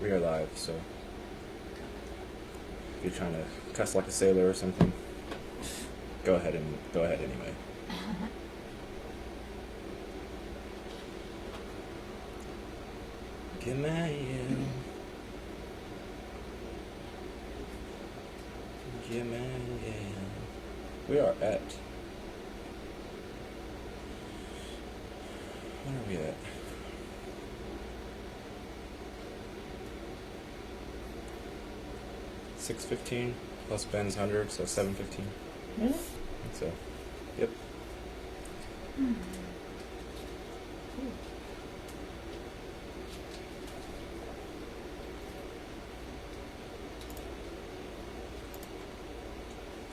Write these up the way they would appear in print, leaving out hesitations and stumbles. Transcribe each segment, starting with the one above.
We are live, so if you're trying to cuss like a sailor or something, go ahead anyway. Get my We are at. Where are we at? $6.15 plus Ben's 100, so $7.15. Really? So, yep. Cool.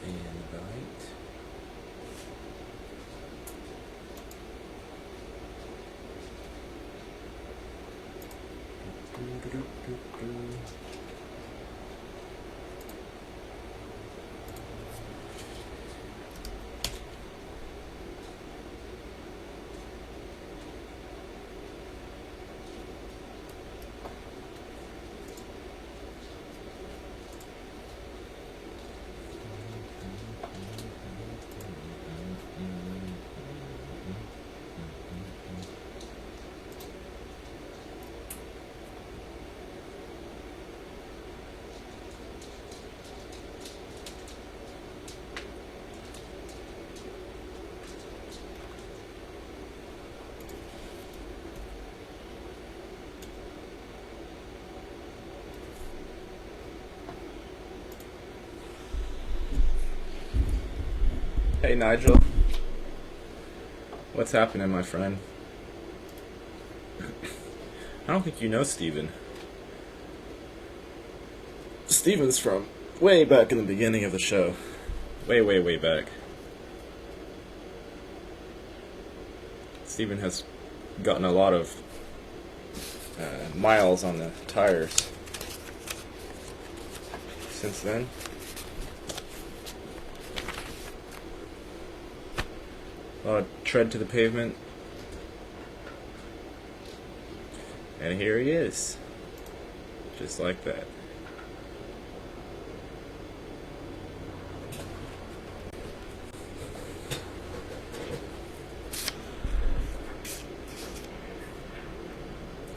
Invite. Hey Nigel, what's happening, my friend? I don't think you know Steven. Steven's from way back in the beginning of the show. Way back. Steven has gotten a lot of miles on the tires since then. A lot of tread to the pavement. And here he is. Just like that.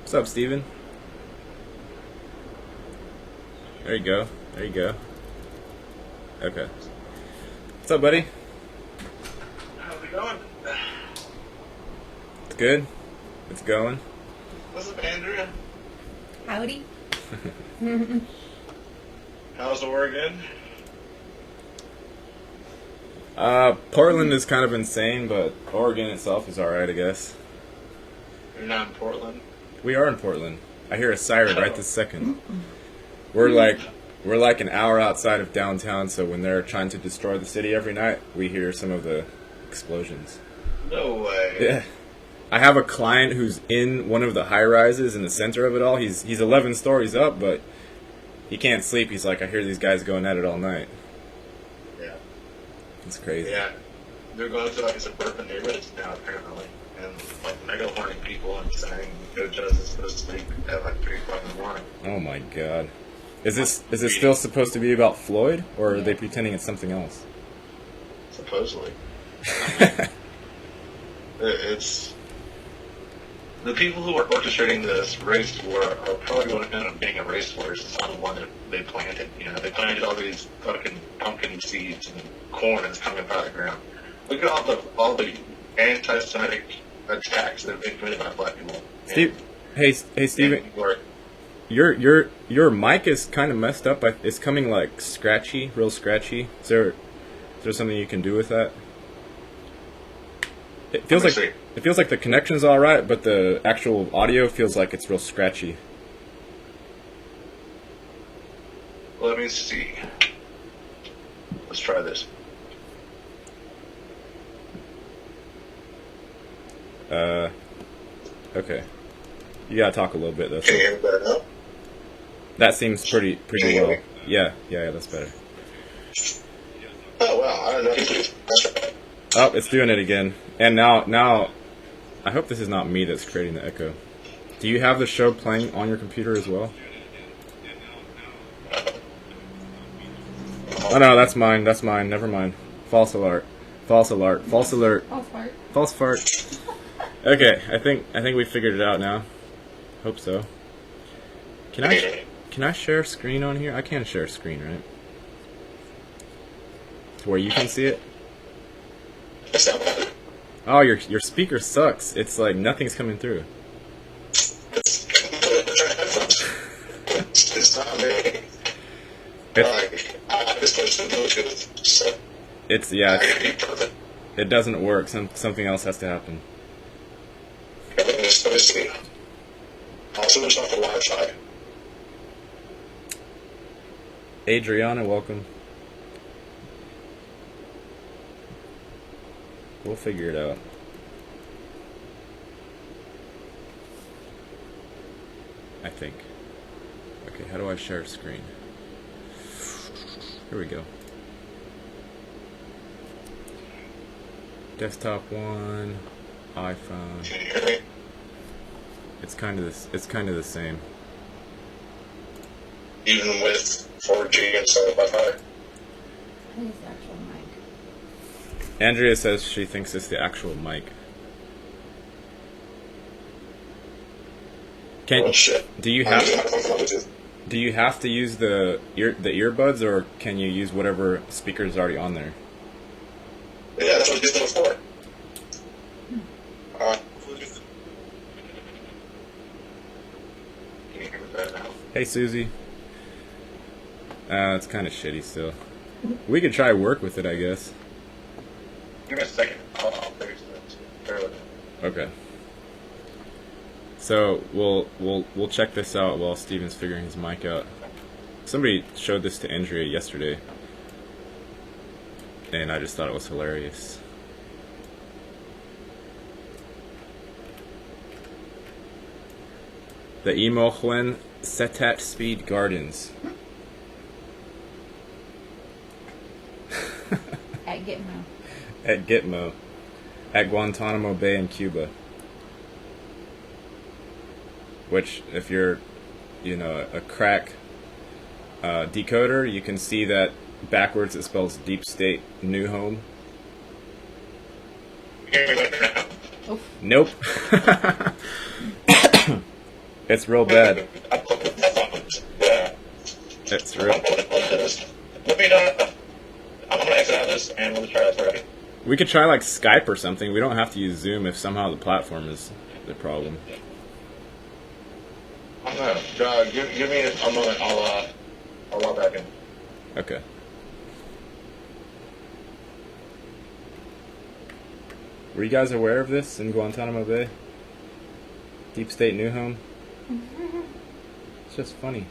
What's up, Steven? There you go. There you go. Okay. What's up, buddy? How's it going? It's good. It's going. What's up, Andrea? Howdy. How's Oregon? Portland is kind of insane, but Oregon itself is alright, I guess. You're not in Portland? We are in Portland. I hear a siren right this second. We're like an hour outside of downtown, so when they're trying to destroy the city every night, we hear some of the explosions. No way. Yeah. I have a client who's in one of the high-rises in the center of it all. He's 11 stories up, but he can't sleep. He's like, I hear these guys going at it all night. Yeah. It's crazy. Yeah. They're going to like suburban neighborhoods now, apparently. And like mega horny people and saying, go justice, go to sleep at like 3 o'clock in the morning. Oh my god. Is this still supposed to be about Floyd, or are they pretending it's something else? Supposedly. It's... The people who are orchestrating this race war are probably going to end up being a race war. It's not the one that they planted. You know, they planted all these fucking pumpkin seeds and corn is coming out of the ground. Look at all the anti-Semitic attacks that have been committed by black people. Steve, hey Steven, your mic is kind of messed up. It's coming like scratchy, real scratchy. Is there something you can do with that? It feels like the connection's all right, but the actual audio feels like it's real scratchy. Let me see. Let's try this. Okay. You gotta talk a little bit though. Can you hear me better now? That seems pretty hear well. me? Yeah, that's better. Oh wow, I don't know. Oh, it's doing it again. And now, I hope this is not me that's creating the echo. Do you have the show playing on your computer as well? Oh no, that's mine. That's mine. Never mind. False alert. False alert. False alert. False fart. False fart. Okay, I think we figured it out now. Hope so. Can I share screen on here? I can share screen, right? To where you can see it? Oh, your speaker sucks. It's like nothing's coming through. It's not me. It's yeah. It doesn't work. Something else has to happen. Let me see. I'll switch off the Wi-Fi. Adriana, welcome. We'll figure it out. I think. Okay, how do I share screen? Here we go. Desktop 1, iPhone. Can you hear me? It's kind of the same. Even with 4G instead of Wi-Fi? I think it's the actual mic. Andrea says she thinks it's the actual mic. Oh shit. Do you have to use the earbuds, or can you use whatever speaker is already on there? Yeah, that's what these are for. Can you hear me better now? Hey Susie. It's kind of shitty still. We could try work with it, I guess. Give me a second. I'll figure this out. Bear with me. Okay. So we'll check this out while Steven's figuring his mic out. Somebody showed this to Andrea yesterday, and I just thought it was hilarious. The Imohuen Setat Speed Gardens. At Gitmo. At Gitmo. At Guantanamo Bay in Cuba. Which, if you're, a crack decoder, you can see that backwards it spells Deep State New Home. Hear me better now? Oof. Nope. It's real bad. Yeah. It's real. Let me know. I'm gonna exit out of this and we'll try that already. We could try like Skype or something. We don't have to use Zoom if somehow the platform is the problem. I'm gonna give me a moment. I'll log back in. Okay. Were you guys aware of this in Guantanamo Bay? Deep State New Home? It's just funny.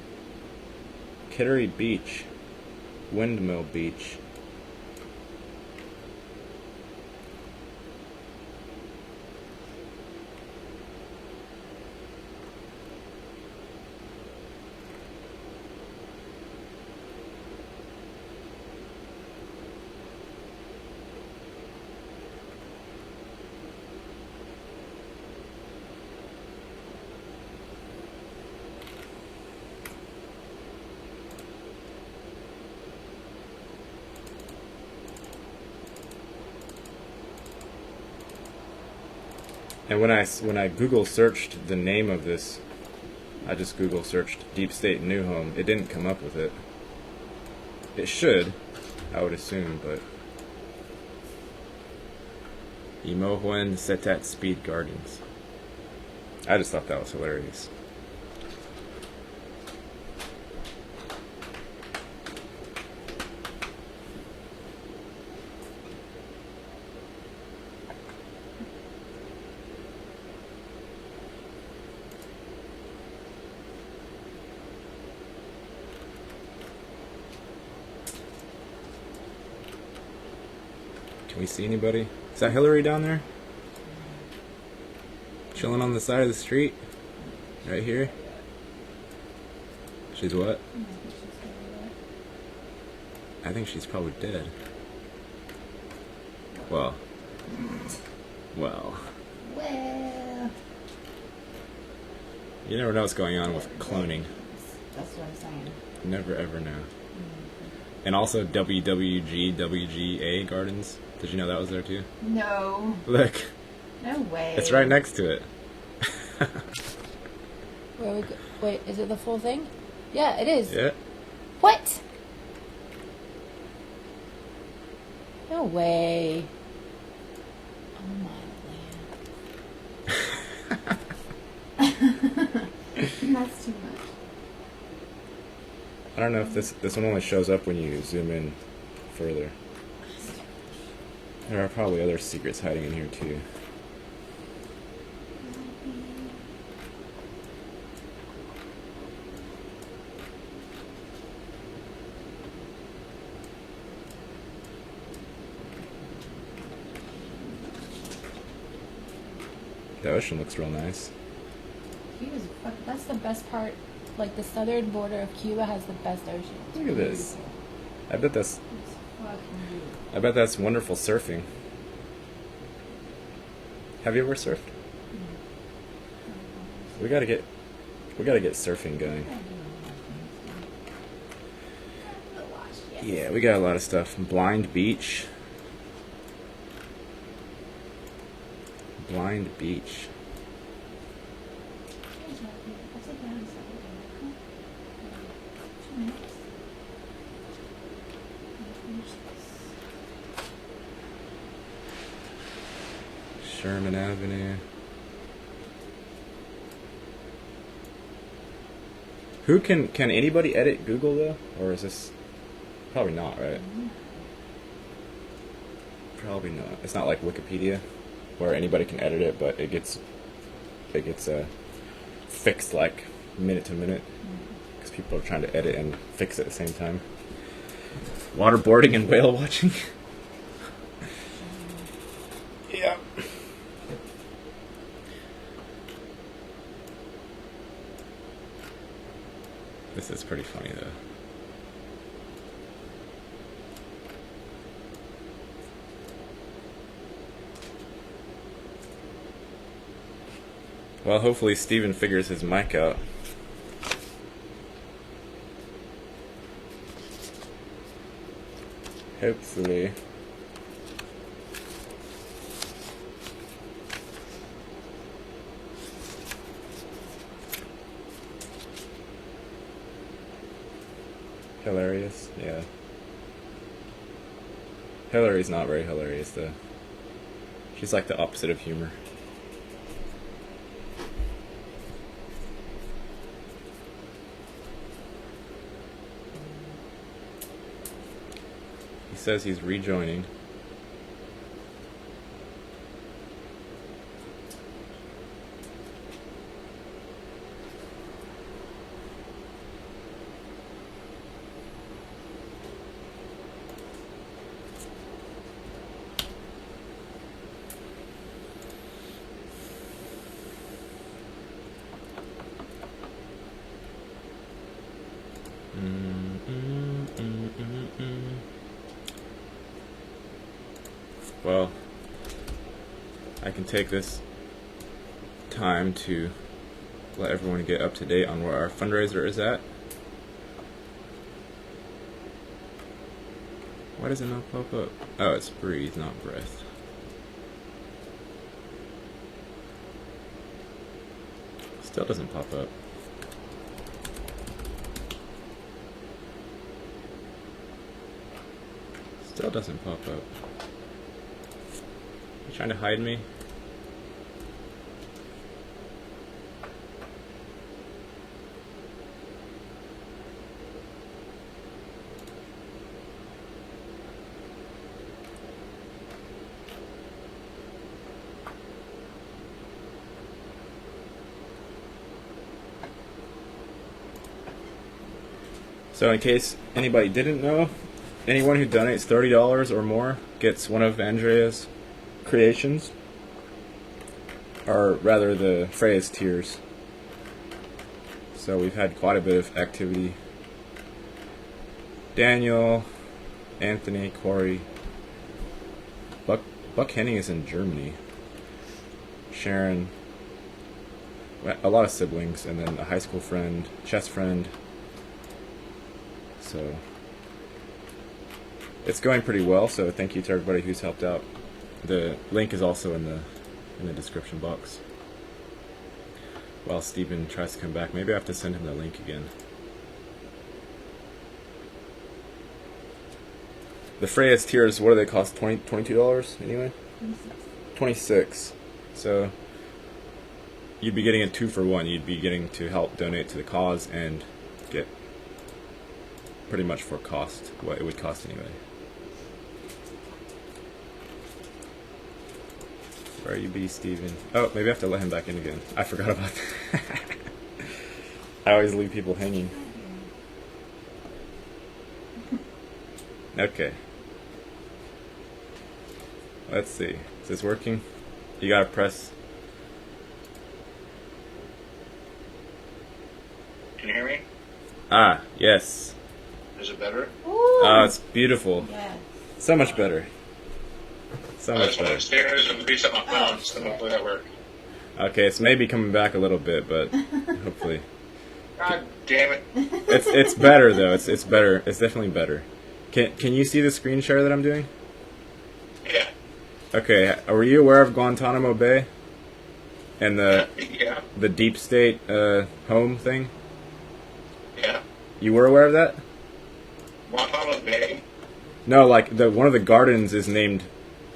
Kittery Beach. Windmill Beach. And when I Google searched the name of this, I just Google searched Deep State New Home. It didn't come up with it. It should, I would assume, but Imohuen Setat Speed Gardens. I just thought that was hilarious. Can we see anybody? Is that Hillary down there? Chilling on the side of the street? Right here? She's what? I think she's probably dead. Well. Well. You never know what's going on with cloning. That's what I'm saying. Never ever know. And also WWGWGA Gardens. Did you know that was there too? No. Look, No way. it's right next to it. Where we go? Wait, is it the full thing? Yeah, it is. Yeah. What? No way. Oh my land. That's too much. I don't know if this one only shows up when you zoom in further. There are probably other secrets hiding in here too. The ocean looks real nice. Cuba's that's the best part. Like the southern border of Cuba has the best ocean. It's Look at this. I bet that's It's fucking beautiful. I bet that's wonderful surfing. Have you ever surfed? We gotta get surfing going. Yeah, we got a lot of stuff. Blind Beach. Blind Beach. Sherman Avenue. Who can anybody edit Google though? Or is this probably not, right? Probably not. It's not like Wikipedia where anybody can edit it, but it gets fixed like minute to minute because people are trying to edit and fix it at the same time. Waterboarding and whale watching. Yeah. This is pretty funny though. Well, hopefully Steven figures his mic out. Hopefully. Hilarious, yeah. Hillary's not very hilarious though. She's like the opposite of humor. He says he's rejoining. Well, I can take this time to let everyone get up to date on where our fundraiser is at. Why does it not pop up? Oh, it's breathe, not breath. Still doesn't pop up. Still doesn't pop up. You trying to hide me? So in case anybody didn't know, anyone who donates $30 or more gets one of Andrea's creations, or rather the Freya's tears. So we've had quite a bit of activity. Daniel, Anthony, Corey, Buck Henning is in Germany. Sharon, a lot of siblings, and then a high school friend, chess friend. So It's going pretty well, so thank you to everybody who's helped out. The link is also in the description box. While Steven tries to come back, maybe I have to send him the link again. The Freya's tiers, what do they cost? $22 anyway? 26. So you'd be getting a 2-for-1. You'd be getting to help donate to the cause and get pretty much for cost, what it would cost anyway. Where you be, Steven? Oh, maybe I have to let him back in again. I forgot about that. I always leave people hanging. Okay. Let's see. Is this working? You gotta press. Can you hear me? Ah, yes. Is it better? Oh, it's beautiful. Yeah. So much better. So I much just went better. upstairs and reset my phone, so hopefully that worked. Okay, it's maybe coming back a little bit, but hopefully. God damn it. It's better though. It's better. It's definitely better. Can you see the screen share that I'm doing? Yeah. Okay, were you aware of Guantanamo Bay? And Yeah. the deep state home thing? Yeah. You were aware of that? Guantanamo Bay? No, like one of the gardens is named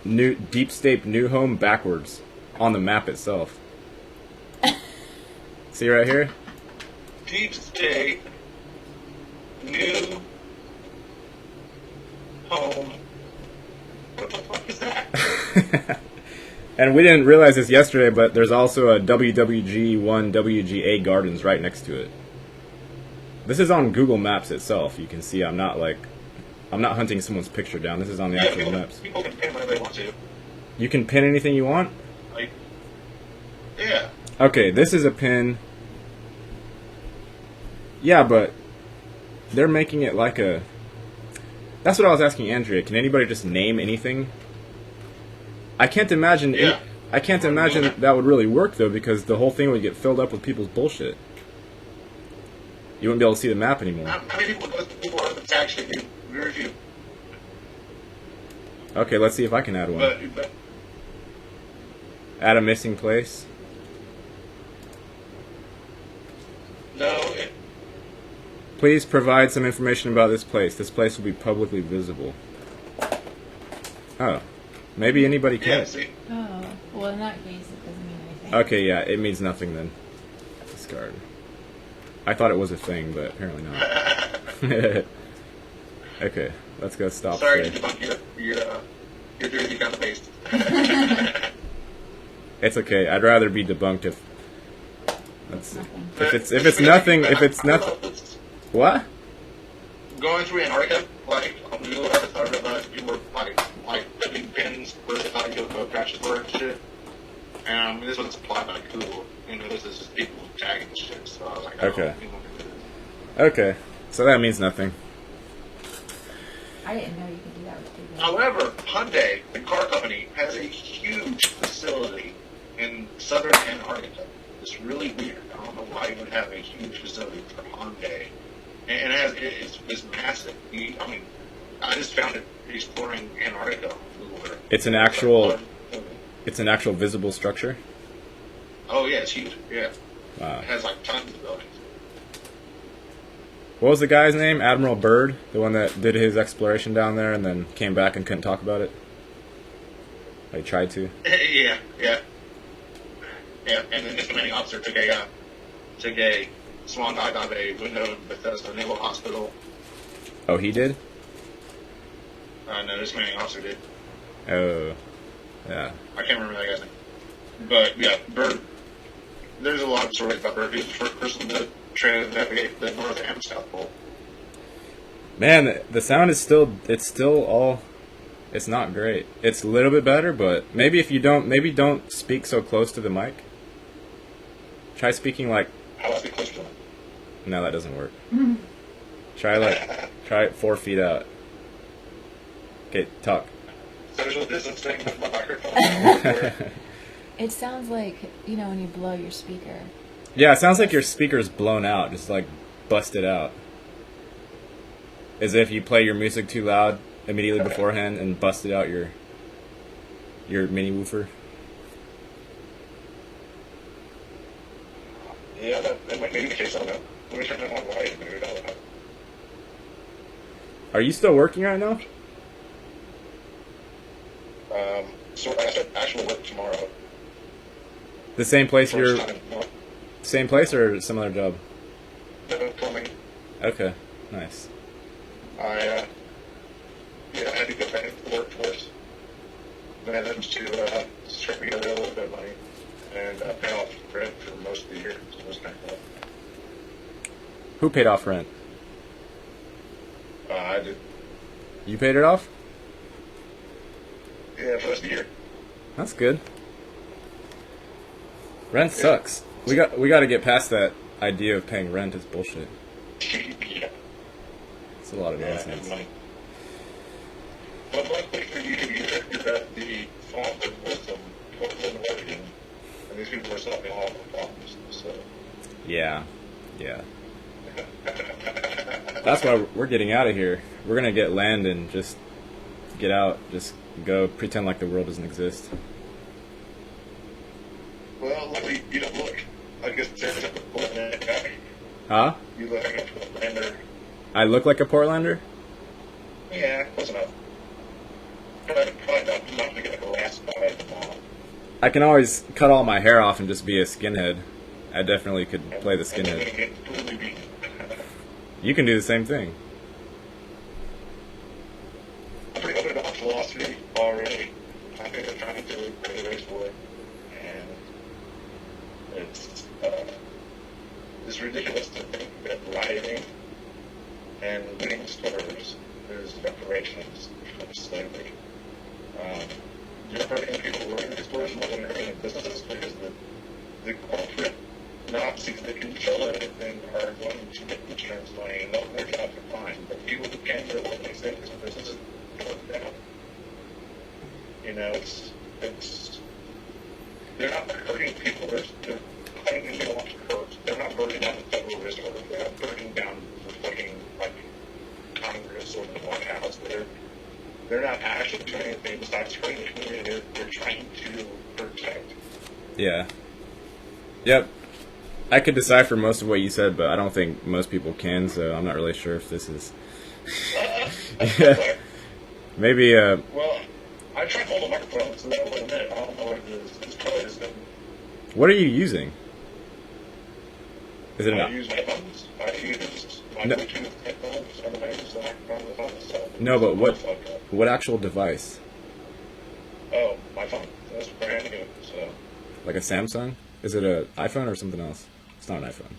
New Deep State New Home backwards on the map itself. See right here? Deep State New Home. What the fuck is that? And we didn't realize this yesterday, but there's also a WWG1 WGA Gardens right next to it. This is on Google Maps itself. You can see I'm not hunting someone's picture down. This is on the actual maps. People can pin whatever they want to. You can pin anything you want? Like, yeah. Okay, this is a pin. Yeah, but they're making it like a... That's what I was asking Andrea. Can anybody just name anything? I can't imagine... Yeah. I can't imagine that would really work, though, because the whole thing would get filled up with people's bullshit. You wouldn't be able to see the map anymore. How many people are it's actually very few? Okay, let's see if I can add one. But Add a missing place. no, Please provide some information about this place. This place will be publicly visible. Oh. Maybe anybody can. yeah, see? Oh, well, in that case, it doesn't mean anything. Okay, yeah, it means nothing then. Discard. I thought it was a thing, but apparently not. Okay, let's go stop. Sorry to there. debunk your jersey kind of paste. It's okay. I'd rather be debunked if. Let's see. Nothing. If it's nothing. If it's nothing. What? Going through Antarctica, like, on the Google Earth, I realized people were, like putting pins where they thought UFO crashes were and shit. And this wasn't supplied by Google. You know, this is just people tagging shit. So I was like, oh, Okay. you know, Okay, so that means nothing. I didn't know you could do that with Google. However, Hyundai, the car company, has a huge facility in southern Antarctica. It's really weird. I don't know why you would have a huge facility for Hyundai. And it's massive. I mean, I just found it exploring Antarctica on Google Earth. It's an actual visible structure. Oh yeah, it's huge. Yeah, Wow. it has like tons of buildings. What was the guy's name? Admiral Byrd, the one that did his exploration down there and then came back and couldn't talk about it. He tried to. Yeah. And then this commanding officer took a swan dive out of a window in Bethesda Naval Hospital. Oh, he did? No, this commanding officer did. Oh, yeah. I can't remember that guy's name. But yeah, Bird. There's a lot of stories about Bird. He was the first person to navigate the North and South Pole. Man, the sound is still it's not great. It's a little bit better, but maybe don't speak so close to the mic. Try speaking like, How was the close to him? no, that doesn't work. Try it 4 feet out. Okay, talk. Social distancing with my microphone. It sounds like, when you blow your speaker. Yeah, it sounds like your speaker's blown out, just like busted out. As if you play your music too loud immediately beforehand and busted out your mini woofer? Yeah, that might be the case. I don't know. Let me turn it on light and maybe that'll help. Are you still working right now? So I start actual work tomorrow. The same place First you're... time in Same place or some other job? plumbing. Okay, nice. I had to go back into the workforce. Managed to start me a little bit of money and pay off rent for most of the year. So it was kind of cool. Who paid off rent? I did. You paid it off? Yeah, for the rest of the year. That's good. Rent sucks. We got to get past that idea of paying rent as bullshit. Yeah. It's a lot of Yeah, and nonsense. money. But luckily for you, you figured out the font of wisdom, Portland, Oregon, and these people are solving all the problems. So. Yeah. That's why we're getting out of here. We're gonna get land and just get out. Just go pretend like the world doesn't exist. Well, luckily you don't look. I guess there's a Portland guy. Huh? You look like a Portlander. I look like a Portlander? Yeah, close enough. Probably not to get like a last bite at the mall. I can always cut all my hair off and just be a skinhead. I definitely could play the And then skinhead. you get completely beaten. You can do the same thing. I'm pretty open about philosophy already. I think I'm trying to bring a race for it. And it's ridiculous to think that rioting and winning stores is reparations from slavery. You're hurting people working in stores more than you're hurting businesses because the corporate Nazis that control everything are going to get insurance money and know their jobs are fine. But people who can't do what they say because businesses go down. You know, they're not hurting people, they're claiming they want to hurt. They're not burning down the Federal Reserve, they're not burning down the fucking, like, Congress or the White House. They're not actually doing anything besides hurting the community. They're trying to protect. Yeah. Yep. I could decipher most of what you said, but I don't think most people can, so I'm not really sure if this is... Yeah. Maybe, Well, I tried to hold a microphone, so that wasn't it. I don't know what it is. It's probably just what are you using? Is it I an... use my phones. I use my No. Bluetooth headphones, and I use the microphone on the phone. So No, but what actual device? Oh, my phone. That's brand new, so... Like a Samsung? Is it an iPhone or something else? It's not an iPhone.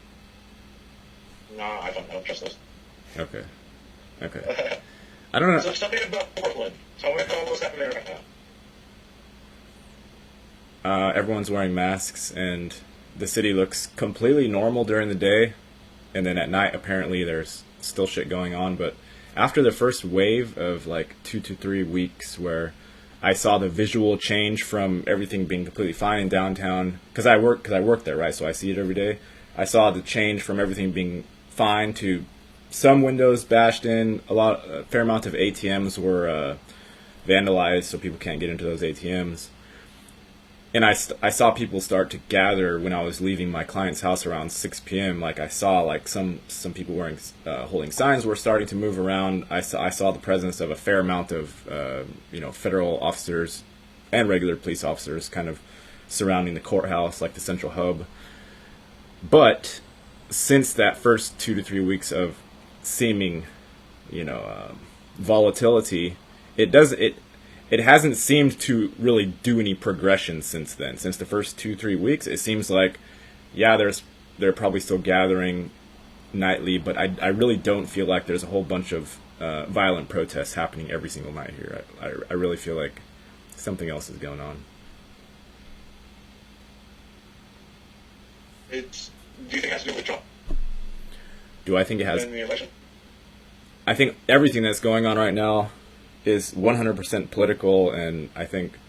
Nah, I don't trust this. Okay. I don't know. So something about Portland. Tell me about what's happening right now. Everyone's wearing masks, and the city looks completely normal during the day, and then at night, apparently, there's still shit going on. But after the first wave of like 2 to 3 weeks, where I saw the visual change from everything being completely fine in downtown, because I work there, right? So I see it every day. I saw the change from everything being fine to some windows bashed in. A fair amount of ATMs were vandalized, so people can't get into those ATMs. And I saw people start to gather when I was leaving my client's house around 6 p.m. Like I saw like some people wearing holding signs were starting to move around. I saw the presence of a fair amount of federal officers and regular police officers kind of surrounding the courthouse, like the central hub. But since that first 2 to 3 weeks of seeming, volatility, it hasn't seemed to really do any progression since then. Since the first 2-3 weeks, it seems like, yeah, they're probably still gathering nightly, but I really don't feel like there's a whole bunch of violent protests happening every single night here. I really feel like something else is going on. Do you think it has to do with Trump? Do I think it has? In the election? I think everything that's going on right now is 100% political, and I think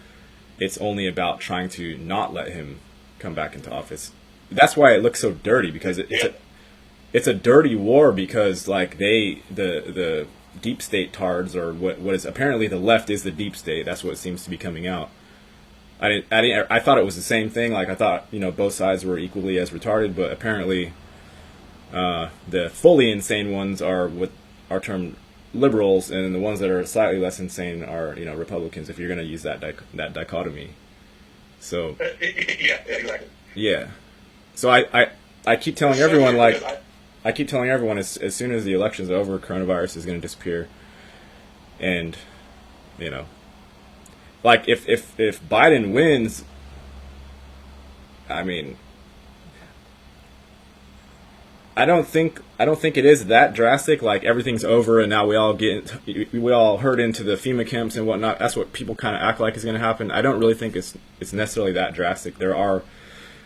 it's only about trying to not let him come back into office. That's why it looks so dirty, because it's a dirty war, because like the deep state tards, or what is apparently the left is the deep state. That's what seems to be coming out. I thought it was the same thing. Like, I thought, both sides were equally as retarded, but apparently the fully insane ones are what are termed liberals, and the ones that are slightly less insane are, Republicans, if you're going to use that dichotomy. So yeah, exactly. Yeah. So I keep telling everyone, like, I keep telling everyone as soon as the election's over, coronavirus is going to disappear. And, like, if Biden wins, I mean, I don't think it is that drastic. Like, everything's over and now we all herd into the FEMA camps and whatnot. That's what people kind of act like is going to happen. I don't really think it's necessarily that drastic. There are,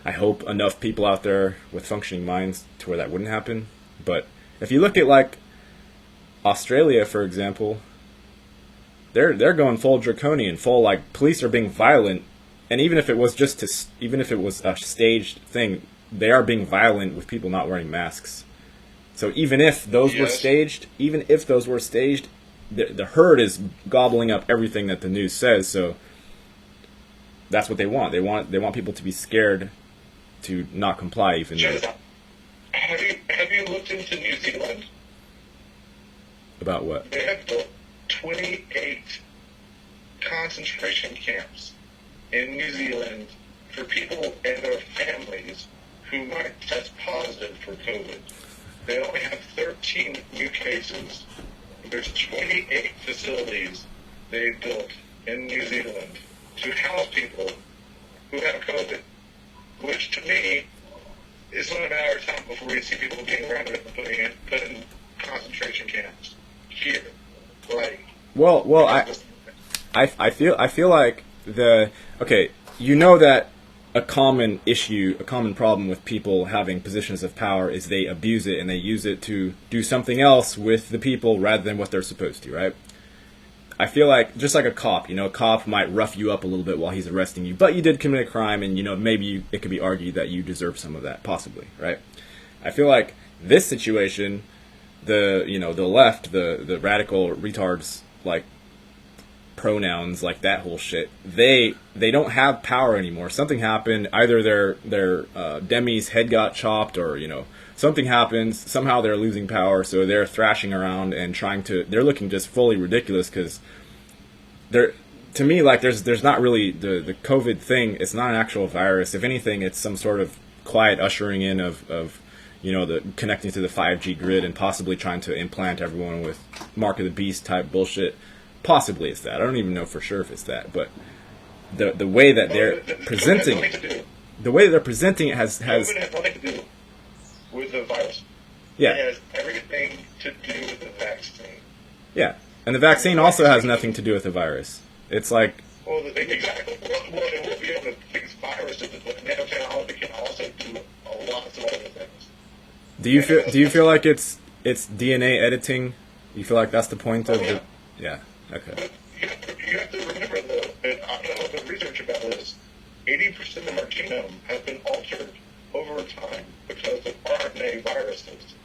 I hope, enough people out there with functioning minds to where that wouldn't happen. But if you look at, like, Australia, for example, they're going full draconian, full, like, police are being violent, and even if it was a staged thing, they are being violent with people not wearing masks. So even if those were staged, the herd is gobbling up everything that the news says. So that's what they want. They want people to be scared to not comply, even though. Have you looked into New Zealand? About what? They have built 28 concentration camps in New Zealand for people and their families who might test positive for COVID. They only have 13 new cases. There's 28 facilities they built in New Zealand to house people who have COVID, which to me is only a matter of time before you see people being rounded up and put in concentration camps here. Like, well, I feel like that a common issue, a common problem with people having positions of power is they abuse it and they use it to do something else with the people rather than what they're supposed to, right? I feel like, just like a cop, a cop might rough you up a little bit while he's arresting you, but you did commit a crime, and, maybe it could be argued that you deserve some of that, possibly, right? I feel like this situation, the left, the radical retards, like, pronouns, like that whole shit, they don't have power anymore. Something happened, either their Demi's head got chopped, or something happens, somehow they're losing power, so they're thrashing around and they're looking just fully ridiculous, because to me, like, there's not really the COVID thing. It's not an actual virus. If anything, it's some sort of quiet ushering in of the connecting to the 5G grid and possibly trying to implant everyone with Mark of the Beast type bullshit. Possibly it's that. I don't even know for sure if it's that, but the way that they're presenting it has COVID has nothing to do with the virus. Yeah. It has everything to do with the vaccine. Yeah, and the vaccine also has nothing to do with the virus. It's like, well, exactly. Well, it will be able to fix viruses, but nanotechnology can also do a lot of other things. Do you feel like it's DNA editing? You feel like that's the point of the? Yeah. Okay. But you have to remember, though, and I know the research about this, 80% of our genome has been altered over time because of RNA viruses,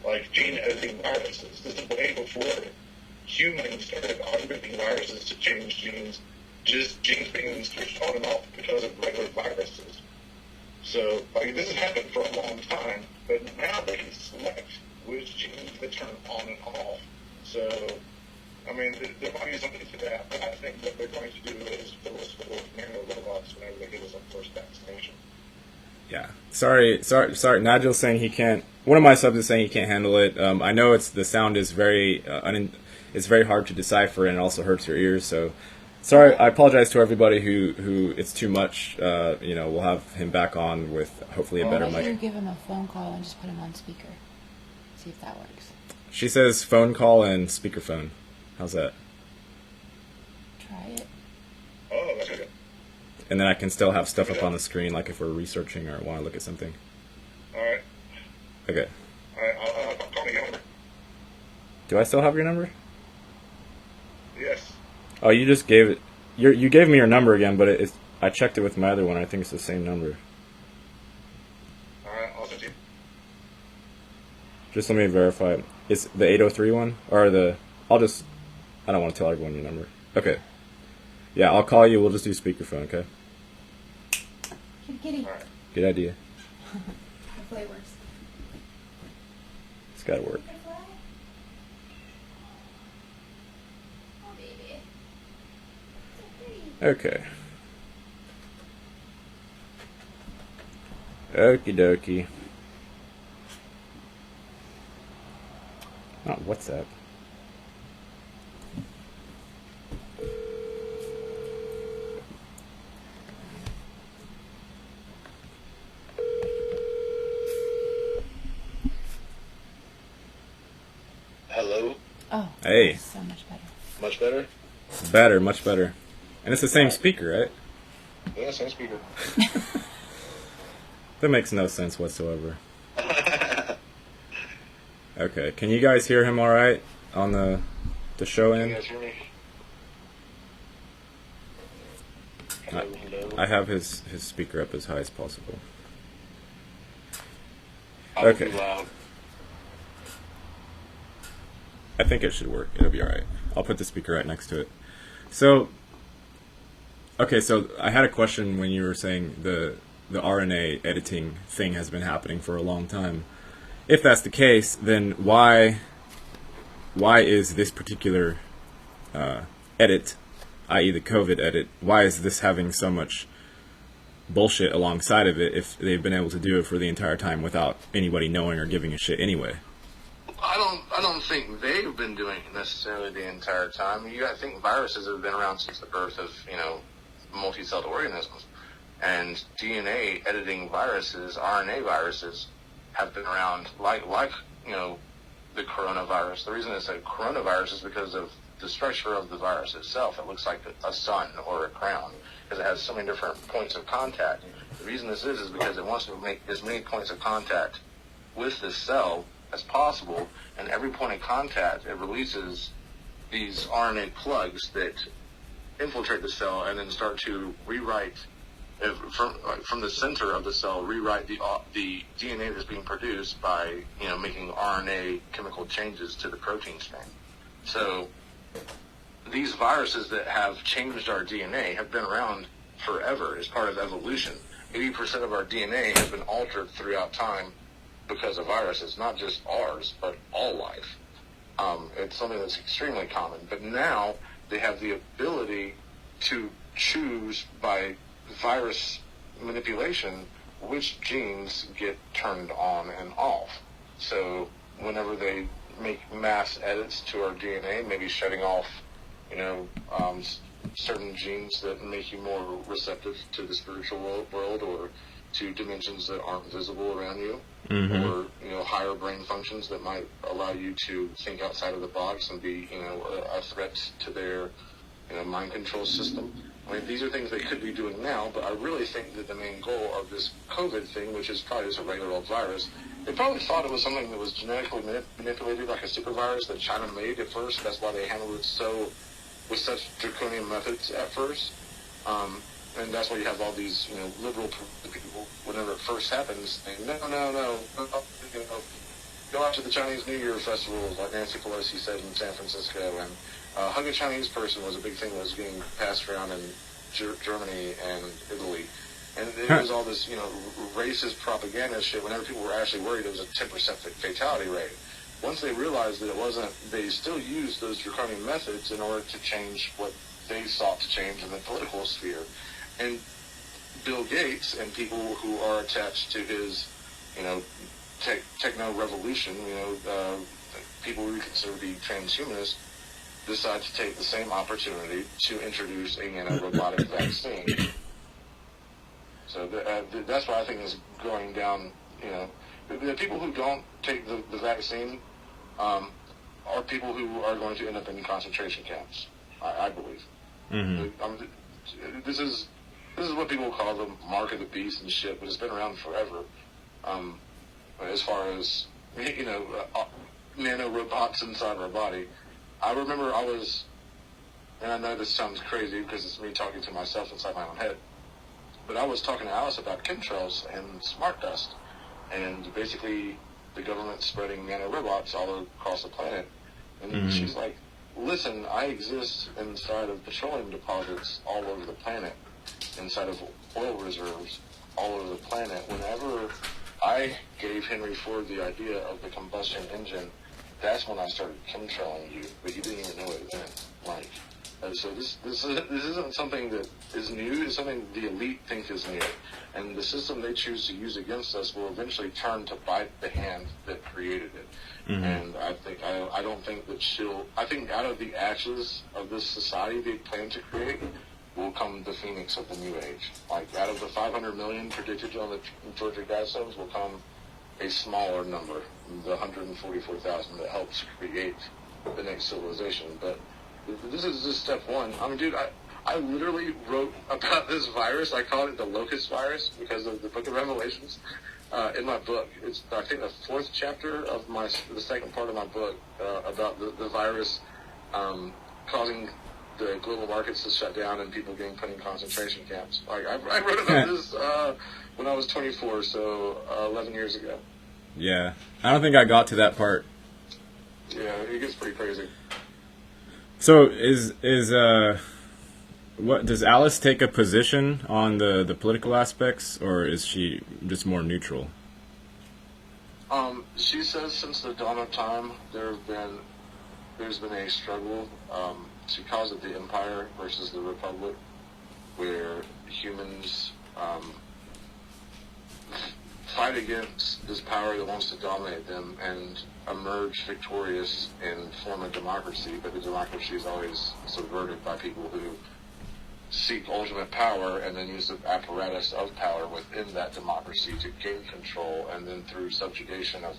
like gene editing viruses. This is way before humans started augmenting viruses to change genes, just genes being switched on and off because of regular viruses. So, like, this has happened for a long time, but now they can select which genes they turn on and off. So, I mean, there might be something to that, but I think what they're going to do is fill us full of nanorobots whenever they give us our first vaccination. Yeah. Sorry. Nigel's saying he can't. One of my subs is saying he can't handle it. I know the sound is very it's very hard to decipher, and it also hurts your ears. So, sorry. I apologize to everybody who it's too much. We'll have him back on with hopefully a better mic. You give him a phone call and just put him on speaker. See if that works. She says phone call and speakerphone. How's that? Try it. Oh, that's good. And then I can still have stuff up on the screen, like if we're researching or want to look at something. All right. Okay. I'll call you over. Do I still have your number? Yes. Oh, you just gave it. You gave me your number again, but I checked it with my other one. I think it's the same number. All right, I'll send you. Just let me verify it. It's the 803 one? Or the... I don't want to tell everyone your number. Okay. Yeah, I'll call you. We'll just do speakerphone, okay? Kitty, kitty. All right. Good idea. Hopefully it works. It's gotta work. Oh, baby. So pretty. Okay. Okie dokie. Not WhatsApp. Hello. Oh. Hey. So much better. Much better. Better, much better. And it's the same speaker, right? Yeah, same speaker. That makes no sense whatsoever. Okay, can you guys hear him all right on the show Can you end? guys hear me? Hello. I have his speaker up as high as possible. I will Okay. be loud. I think it should work. It'll be all right. I'll put the speaker right next to it. So, okay, so I had a question when you were saying the RNA editing thing has been happening for a long time. If that's the case, then why is this particular edit, i.e. the COVID edit, why is this having so much bullshit alongside of it if they've been able to do it for the entire time without anybody knowing or giving a shit anyway? I don't think they've been doing it necessarily the entire time. I think viruses have been around since the birth of, multicelled organisms. And DNA editing viruses, RNA viruses, have been around like the coronavirus. The reason it's a coronavirus is because of the structure of the virus itself. It looks like a sun or a crown because it has so many different points of contact. The reason this is because it wants to make as many points of contact with this cell as possible, and every point of contact, it releases these RNA plugs that infiltrate the cell and then start to rewrite from the center of the cell, rewrite the DNA that's being produced by making RNA chemical changes to the protein strain. So these viruses that have changed our DNA have been around forever as part of evolution. 80% of our DNA has been altered throughout time because of viruses, not just ours, but all life. It's something that's extremely common. But now they have the ability to choose by virus manipulation which genes get turned on and off. So whenever they make mass edits to our DNA, maybe shutting off, certain genes that make you more receptive to the spiritual world or to dimensions that aren't visible around you, or higher brain functions that might allow you to think outside of the box and be a threat to their mind control system. I mean, these are things they could be doing now, but I really think that the main goal of this COVID thing, which is probably just a regular old virus, they probably thought it was something that was genetically manipulated, like a super virus that China made at first. That's why they handled it with such draconian methods at first. And that's why you have all these, liberal people, whenever it first happens, saying, no, go out to the Chinese New Year festivals, like Nancy Pelosi said in San Francisco, and hug a Chinese person was a big thing that was getting passed around in Germany and Italy. And it was all this, racist propaganda shit. Whenever people were actually worried, it was a 10% fatality rate. Once they realized that it wasn't, they still used those draconian methods in order to change what they sought to change in the political sphere. And Bill Gates and people who are attached to his, techno revolution, people we consider to be transhumanists, decide to take the same opportunity to introduce a robotic vaccine. So that's what I think is going down. The people who don't take the vaccine are people who are going to end up in concentration camps. I believe. Mm-hmm. This is what people call the mark of the beast and shit, but it's been around forever. As far as nano robots inside our body, I remember and I know this sounds crazy because it's me talking to myself inside my own head, but I was talking to Alice about chemtrails and smart dust, and basically the government spreading nanorobots all across the planet. And Mhm. she's like, listen, I exist inside of petroleum deposits all over the planet, inside of oil reserves all over the planet. Whenever I gave Henry Ford the idea of the combustion engine, that's when I started chemtrailing you, but you didn't even know it then. Like, so this isn't something that is new. It's something the elite think is new, and the system they choose to use against us will eventually turn to bite the hand that created it. Mhm. And I don't think that I think out of the ashes of this society they plan to create will come the phoenix of the new age. Like, out of the 500 million predicted on the Georgia Guidestones will come a smaller number, the 144,000 that helps create the next civilization. But this is just step one. I mean, dude, I literally wrote about this virus. I called it the locust virus because of the Book of Revelations in my book. It's, I think, the 4th chapter of the second part of my book about the virus causing the global markets to shut down and people getting put in concentration camps. Like, I wrote about this when I was 24, so 11 years ago. Yeah. I don't think I got to that part. Yeah, it gets pretty crazy. So what does Alice take a position on the political aspects, or is she just more neutral? She says since the dawn of time there's been a struggle. She calls it the Empire versus the Republic, where humans fight against this power that wants to dominate them and emerge victorious and form a democracy, but the democracy is always subverted by people who seek ultimate power and then use the apparatus of power within that democracy to gain control, and then through subjugation of,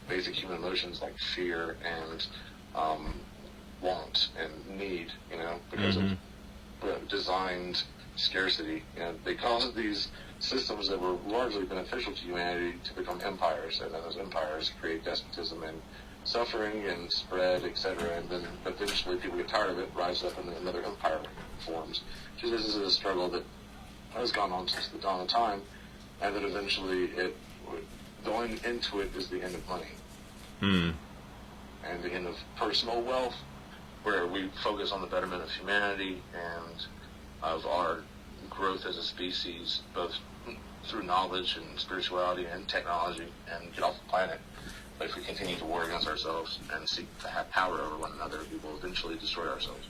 basic human emotions like fear and want and need, because of designed scarcity. They cause these systems that were largely beneficial to humanity to become empires, and then those empires create despotism and suffering and spread, etc. And then eventually people get tired of it, rise up, and then another empire forms. So this is a struggle that has gone on since the dawn of time, and that eventually going into it is the end of money. And the end of personal wealth, where we focus on the betterment of humanity and of our growth as a species, both through knowledge and spirituality and technology, and get off the planet. But if we continue to war against ourselves and seek to have power over one another, we will eventually destroy ourselves.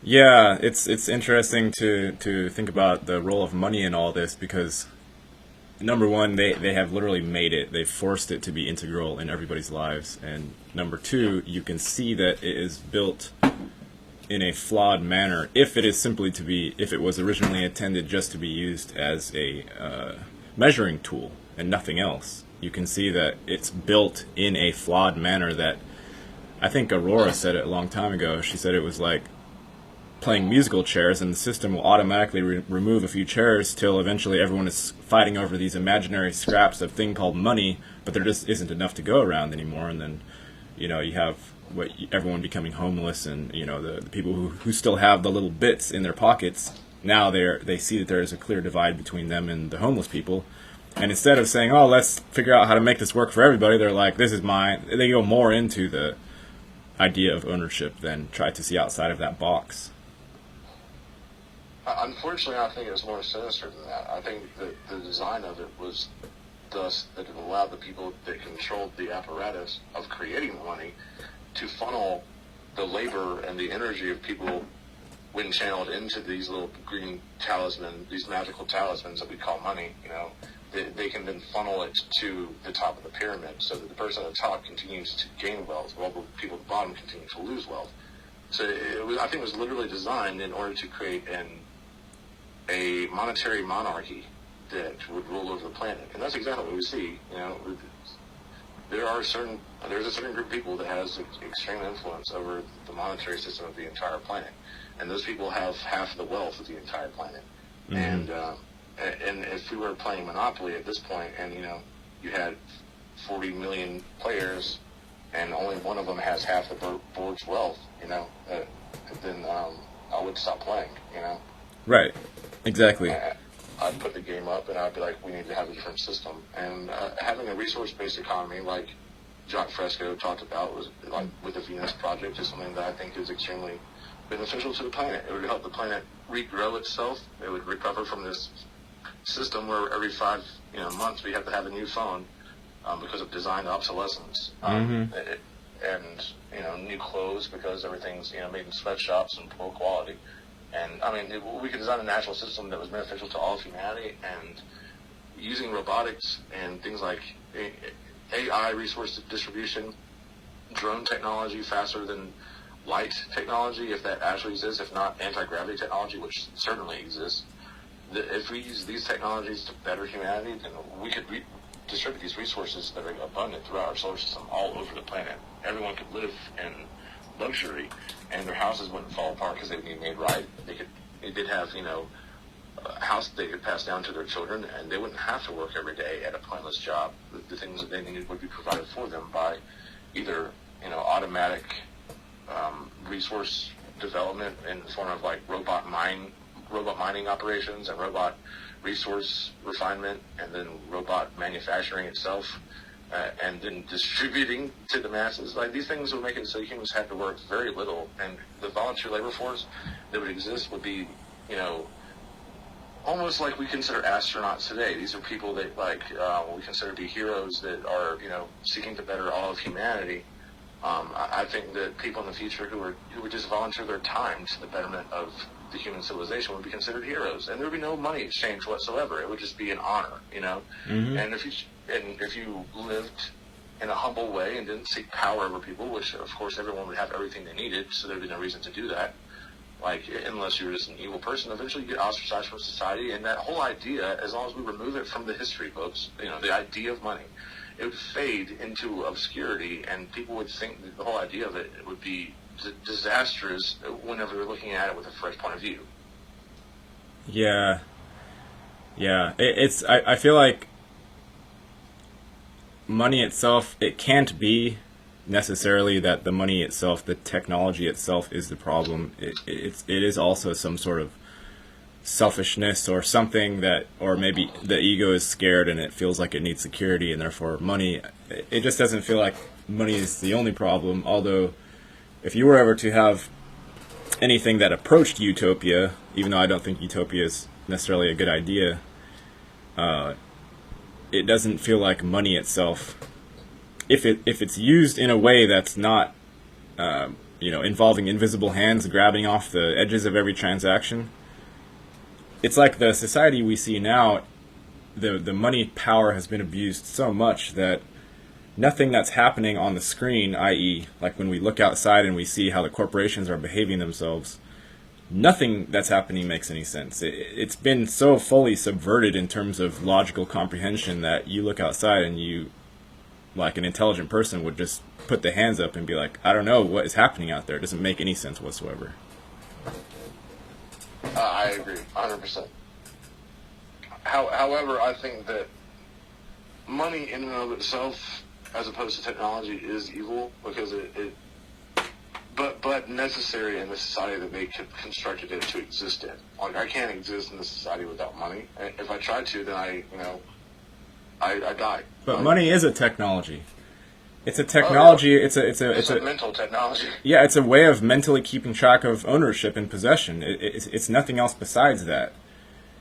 Yeah, it's interesting to think about the role of money in all this, because number one, they have literally made it. They've forced it to be integral in everybody's lives. And number two, you can see that it is built in a flawed manner if it was originally intended just to be used as a measuring tool and nothing else. You can see that it's built in a flawed manner that, I think Aurora said it a long time ago. She said it was like playing musical chairs, and the system will automatically remove a few chairs till eventually everyone is fighting over these imaginary scraps of thing called money, but there just isn't enough to go around anymore. And then, you have everyone becoming homeless, and the people who still have the little bits in their pockets, now they see that there is a clear divide between them and the homeless people. And instead of saying, oh, let's figure out how to make this work for everybody, they're like, this is mine. They go more into the idea of ownership than try to see outside of that box. Unfortunately, I think it's more sinister than that. I think that the design of it was thus that it allowed the people that controlled the apparatus of creating the money to funnel the labor and the energy of people when channeled into these little green talismans, these magical talismans that we call money. They can then funnel it to the top of the pyramid, so that the person at the top continues to gain wealth while the people at the bottom continue to lose wealth. So I think it was literally designed in order to create a monetary monarchy that would rule over the planet. And that's exactly what we see. There's a certain group of people that has extreme influence over the monetary system of the entire planet, and those people have half the wealth of the entire planet. And if we were playing Monopoly at this point, and you had 40 million players, and only one of them has half the board's wealth, then I would stop playing. Right. Exactly. I'd put the game up and I'd be like, we need to have a different system. And having a resource-based economy like John Fresco talked about was like with the Venus Project is something that I think is extremely beneficial to the planet. It would help the planet regrow itself. It would recover from this system where every 5 months we have to have a new phone because of design obsolescence. And new clothes because everything's made in sweatshops and poor quality. And I mean, we could design a natural system that was beneficial to all of humanity, and using robotics and things like AI resource distribution, drone technology faster than light technology, if that actually exists, if not anti-gravity technology, which certainly exists. If we use these technologies to better humanity, then we could distribute these resources that are abundant throughout our solar system all over the planet. Everyone could live in luxury, and their houses wouldn't fall apart because they would be made right. They'd have a house they could pass down to their children, and they wouldn't have to work every day at a pointless job. The things that they needed would be provided for them by either automatic resource development in the form of like robot mining operations and robot resource refinement, and then robot manufacturing itself, and then distributing to the masses. Like, these things would make it so humans had to work very little, and the volunteer labor force that would exist would be, almost like we consider astronauts today. These are people that we consider to be heroes that are, seeking to better all of humanity. I think that people in the future who would just volunteer their time to the betterment of the human civilization would be considered heroes, and there would be no money exchange whatsoever. It would just be an honor, Mm-hmm. And if you lived in a humble way and didn't seek power over people, which of course everyone would have everything they needed, so there'd be no reason to do that. Like, unless you're just an evil person, eventually you get ostracized from society. And that whole idea, as long as we remove it from the history books, the idea of money, it would fade into obscurity, and people would think that the whole idea of it would be disastrous whenever they're looking at it with a fresh point of view. Yeah. I feel like money itself, it can't be necessarily that the money itself, the technology itself is the problem. It is also some sort of selfishness or something or maybe the ego is scared and it feels like it needs security, and therefore money, it just doesn't feel like money is the only problem. Although if you were ever to have anything that approached utopia, even though I don't think utopia is necessarily a good idea, it doesn't feel like money itself, if it's used in a way that's not involving invisible hands grabbing off the edges of every transaction. It's like the society we see now, the money power has been abused so much that nothing that's happening on the screen, i.e. like when we look outside and we see how the corporations are behaving themselves, nothing that's happening makes any sense. It's been so fully subverted in terms of logical comprehension that you look outside and you, like an intelligent person, would just put the hands up and be like, I don't know what is happening out there. It doesn't make any sense whatsoever. I agree, 100%. However, I think that money in and of itself, as opposed to technology, is evil because but necessary in the society that they constructed it to exist in. Like, I can't exist in this society without money. If I tried to, then I die. But money is a technology. It's a technology. Oh, yeah. It's a mental technology. Yeah, it's a way of mentally keeping track of ownership and possession. It's nothing else besides that.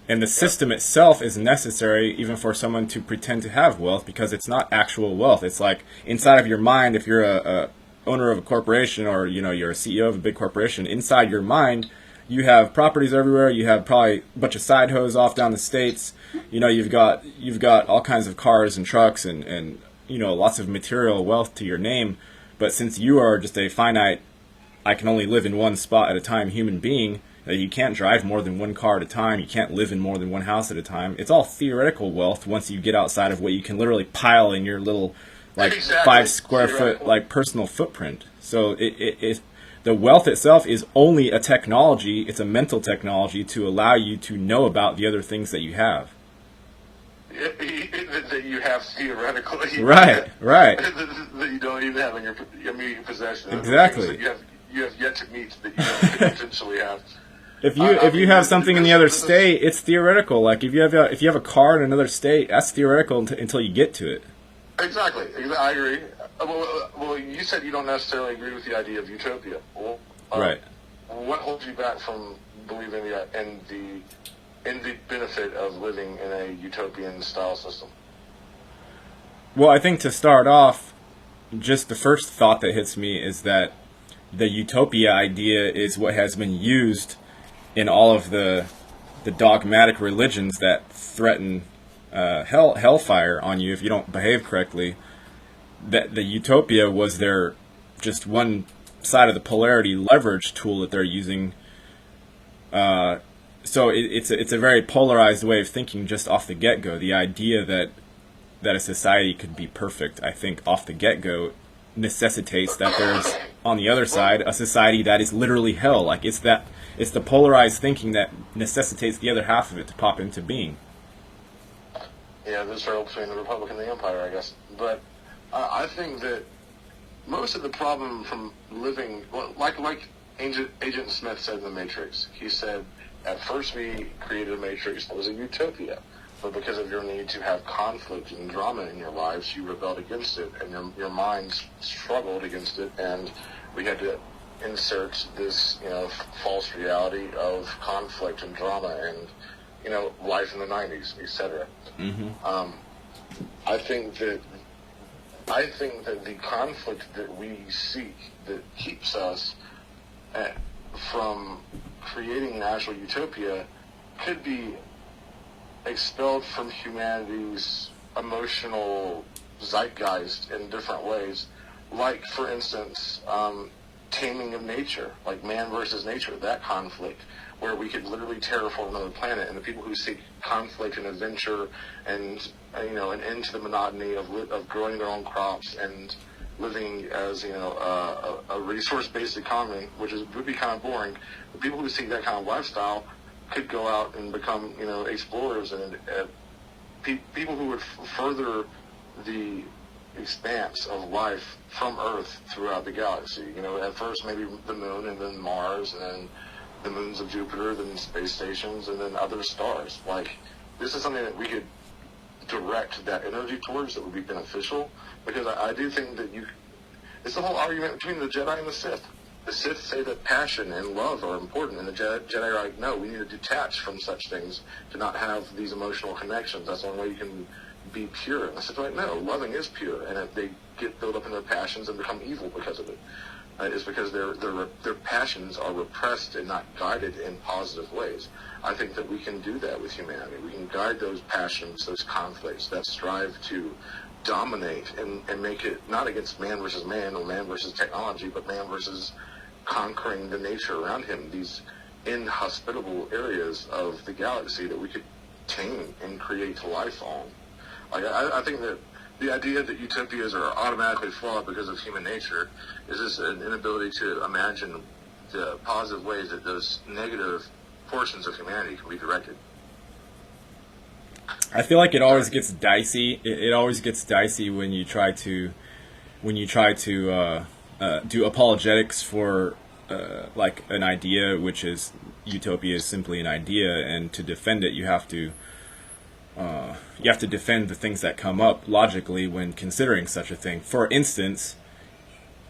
And the system itself is necessary even for someone to pretend to have wealth, because it's not actual wealth. It's like inside of your mind, if you're a owner of a corporation, or you're a CEO of a big corporation, inside your mind you have properties everywhere. You have probably a bunch of side hoes off down the states. You've got all kinds of cars and trucks and lots of material wealth to your name. But since you are just a finite, I can only live in one spot at a time human being, you can't drive more than one car at a time, you can't live in more than one house at a time. It's all theoretical wealth once you get outside of what you can literally pile in your little 5 square foot personal footprint. So the wealth itself is only a technology. It's a mental technology to allow you to know about the other things that you have. That you have theoretically. Right. That you don't even have in your immediate possession. Exactly. You have yet to meet that you don't potentially have. if you have something in the other state, it's theoretical. Like if you have a car in another state, that's theoretical until you get to it. Exactly. I agree. Well, you said you don't necessarily agree with the idea of utopia. Well, Right. What holds you back from believing in the benefit of living in a utopian style system? Well, I think to start off, just the first thought that hits me is that the utopia idea is what has been used in all of the dogmatic religions that threaten hellfire on you if you don't behave correctly. That the utopia was their just one side of the polarity leverage tool that they're using. So it's a very polarized way of thinking just off the get-go. The idea that a society could be perfect, I think, off the get-go necessitates that there's, on the other side, a society that is literally hell. Like, it's the polarized thinking that necessitates the other half of it to pop into being. Yeah, the struggle between the Republic and the Empire, I guess. But I think that most of the problem from living, like Agent Smith said in The Matrix, he said, at first we created a Matrix that was a utopia, but because of your need to have conflict and drama in your lives, you rebelled against it, and your mind struggled against it, and we had to insert this, false reality of conflict and drama and, life in the 90s, etc. Mm-hmm. I think that the conflict that we seek that keeps us from creating an actual utopia could be expelled from humanity's emotional zeitgeist in different ways. Like, for instance, taming of nature, like man versus nature, that conflict, where we could literally terraform another planet, and the people who seek conflict and adventure and an end to the monotony of growing their own crops and living as a resource-based economy, which would be kind of boring. The people who seek that kind of lifestyle could go out and become explorers and people who would further the expanse of life from Earth throughout the galaxy. At first maybe the moon, and then Mars, and then the moons of Jupiter, then space stations, and then other stars. Like, this is something that we could direct that energy towards that would be beneficial, because I do think that it's the whole argument between the Jedi and the Sith. The Sith say that passion and love are important, and the Jedi are like, no, we need to detach from such things to not have these emotional connections. That's the only way you can be pure. And the Sith are like, no, loving is pure, and if they get built up in their passions and become evil because of it. It's because their passions are repressed and not guided in positive ways. I think that we can do that with humanity. We can guide those passions, those conflicts that strive to dominate and make it not against man versus man or man versus technology, but man versus conquering the nature around him, these inhospitable areas of the galaxy that we could tame and create life on. Like, I think that the idea that utopias are automatically flawed because of human nature is just an inability to imagine the positive ways that those negative portions of humanity can be directed. I feel like it always gets dicey. It always gets dicey when you try to do apologetics for like an idea, which is utopia is simply an idea, and to defend it, you have to defend the things that come up logically when considering such a thing. For instance,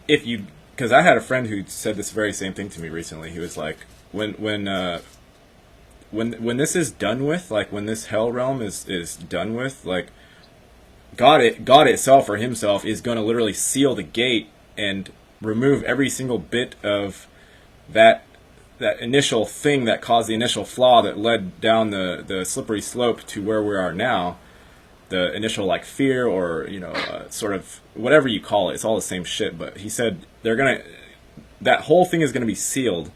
because I had a friend who said this very same thing to me recently. He was like, when this is done with, like when this hell realm is done with, like God itself or himself is going to literally seal the gate and remove every single bit of that initial thing that caused the initial flaw that led down the slippery slope to where we are now. The initial like fear or sort of whatever you call it, it's all the same shit. But he said that whole thing is gonna be sealed,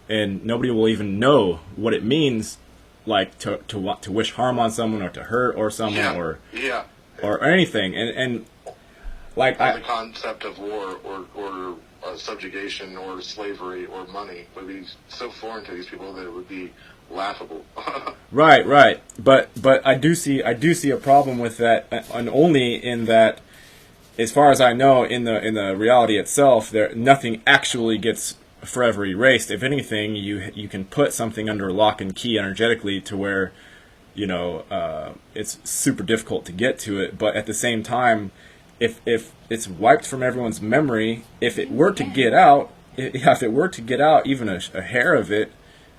and nobody will even know what it means, like to want to wish harm on someone or to hurt or someone or anything. And like the concept of war or subjugation or slavery or money would be so foreign to these people that it would be laughable. Right. But I do see a problem with that, and only in that, as far as I know, in the reality itself, nothing actually gets forever erased. If anything, you can put something under lock and key energetically to where, it's super difficult to get to it. But at the same time, if it's wiped from everyone's memory, if it were to get out, even a hair of it,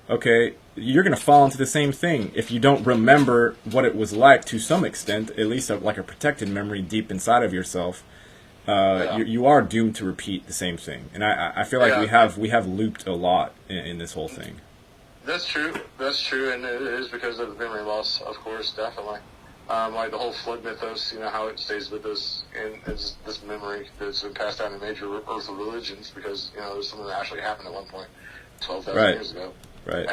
okay, you're going to fall into the same thing. If you don't remember what it was like to some extent, at least like a protected memory deep inside of yourself, you are doomed to repeat the same thing. And I feel like we have looped a lot in this whole thing. That's true, and it is because of memory loss, of course, definitely. Like the whole flood mythos, how it stays with us, and it's this memory that's been passed down in major earth religions because, there's something that actually happened at one point 12,000 years ago. Right.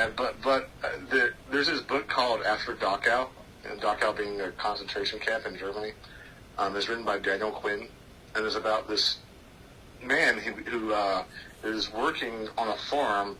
There's this book called After Dachau, and Dachau being a concentration camp in Germany. It's written by Daniel Quinn, and it's about this man who is working on a farm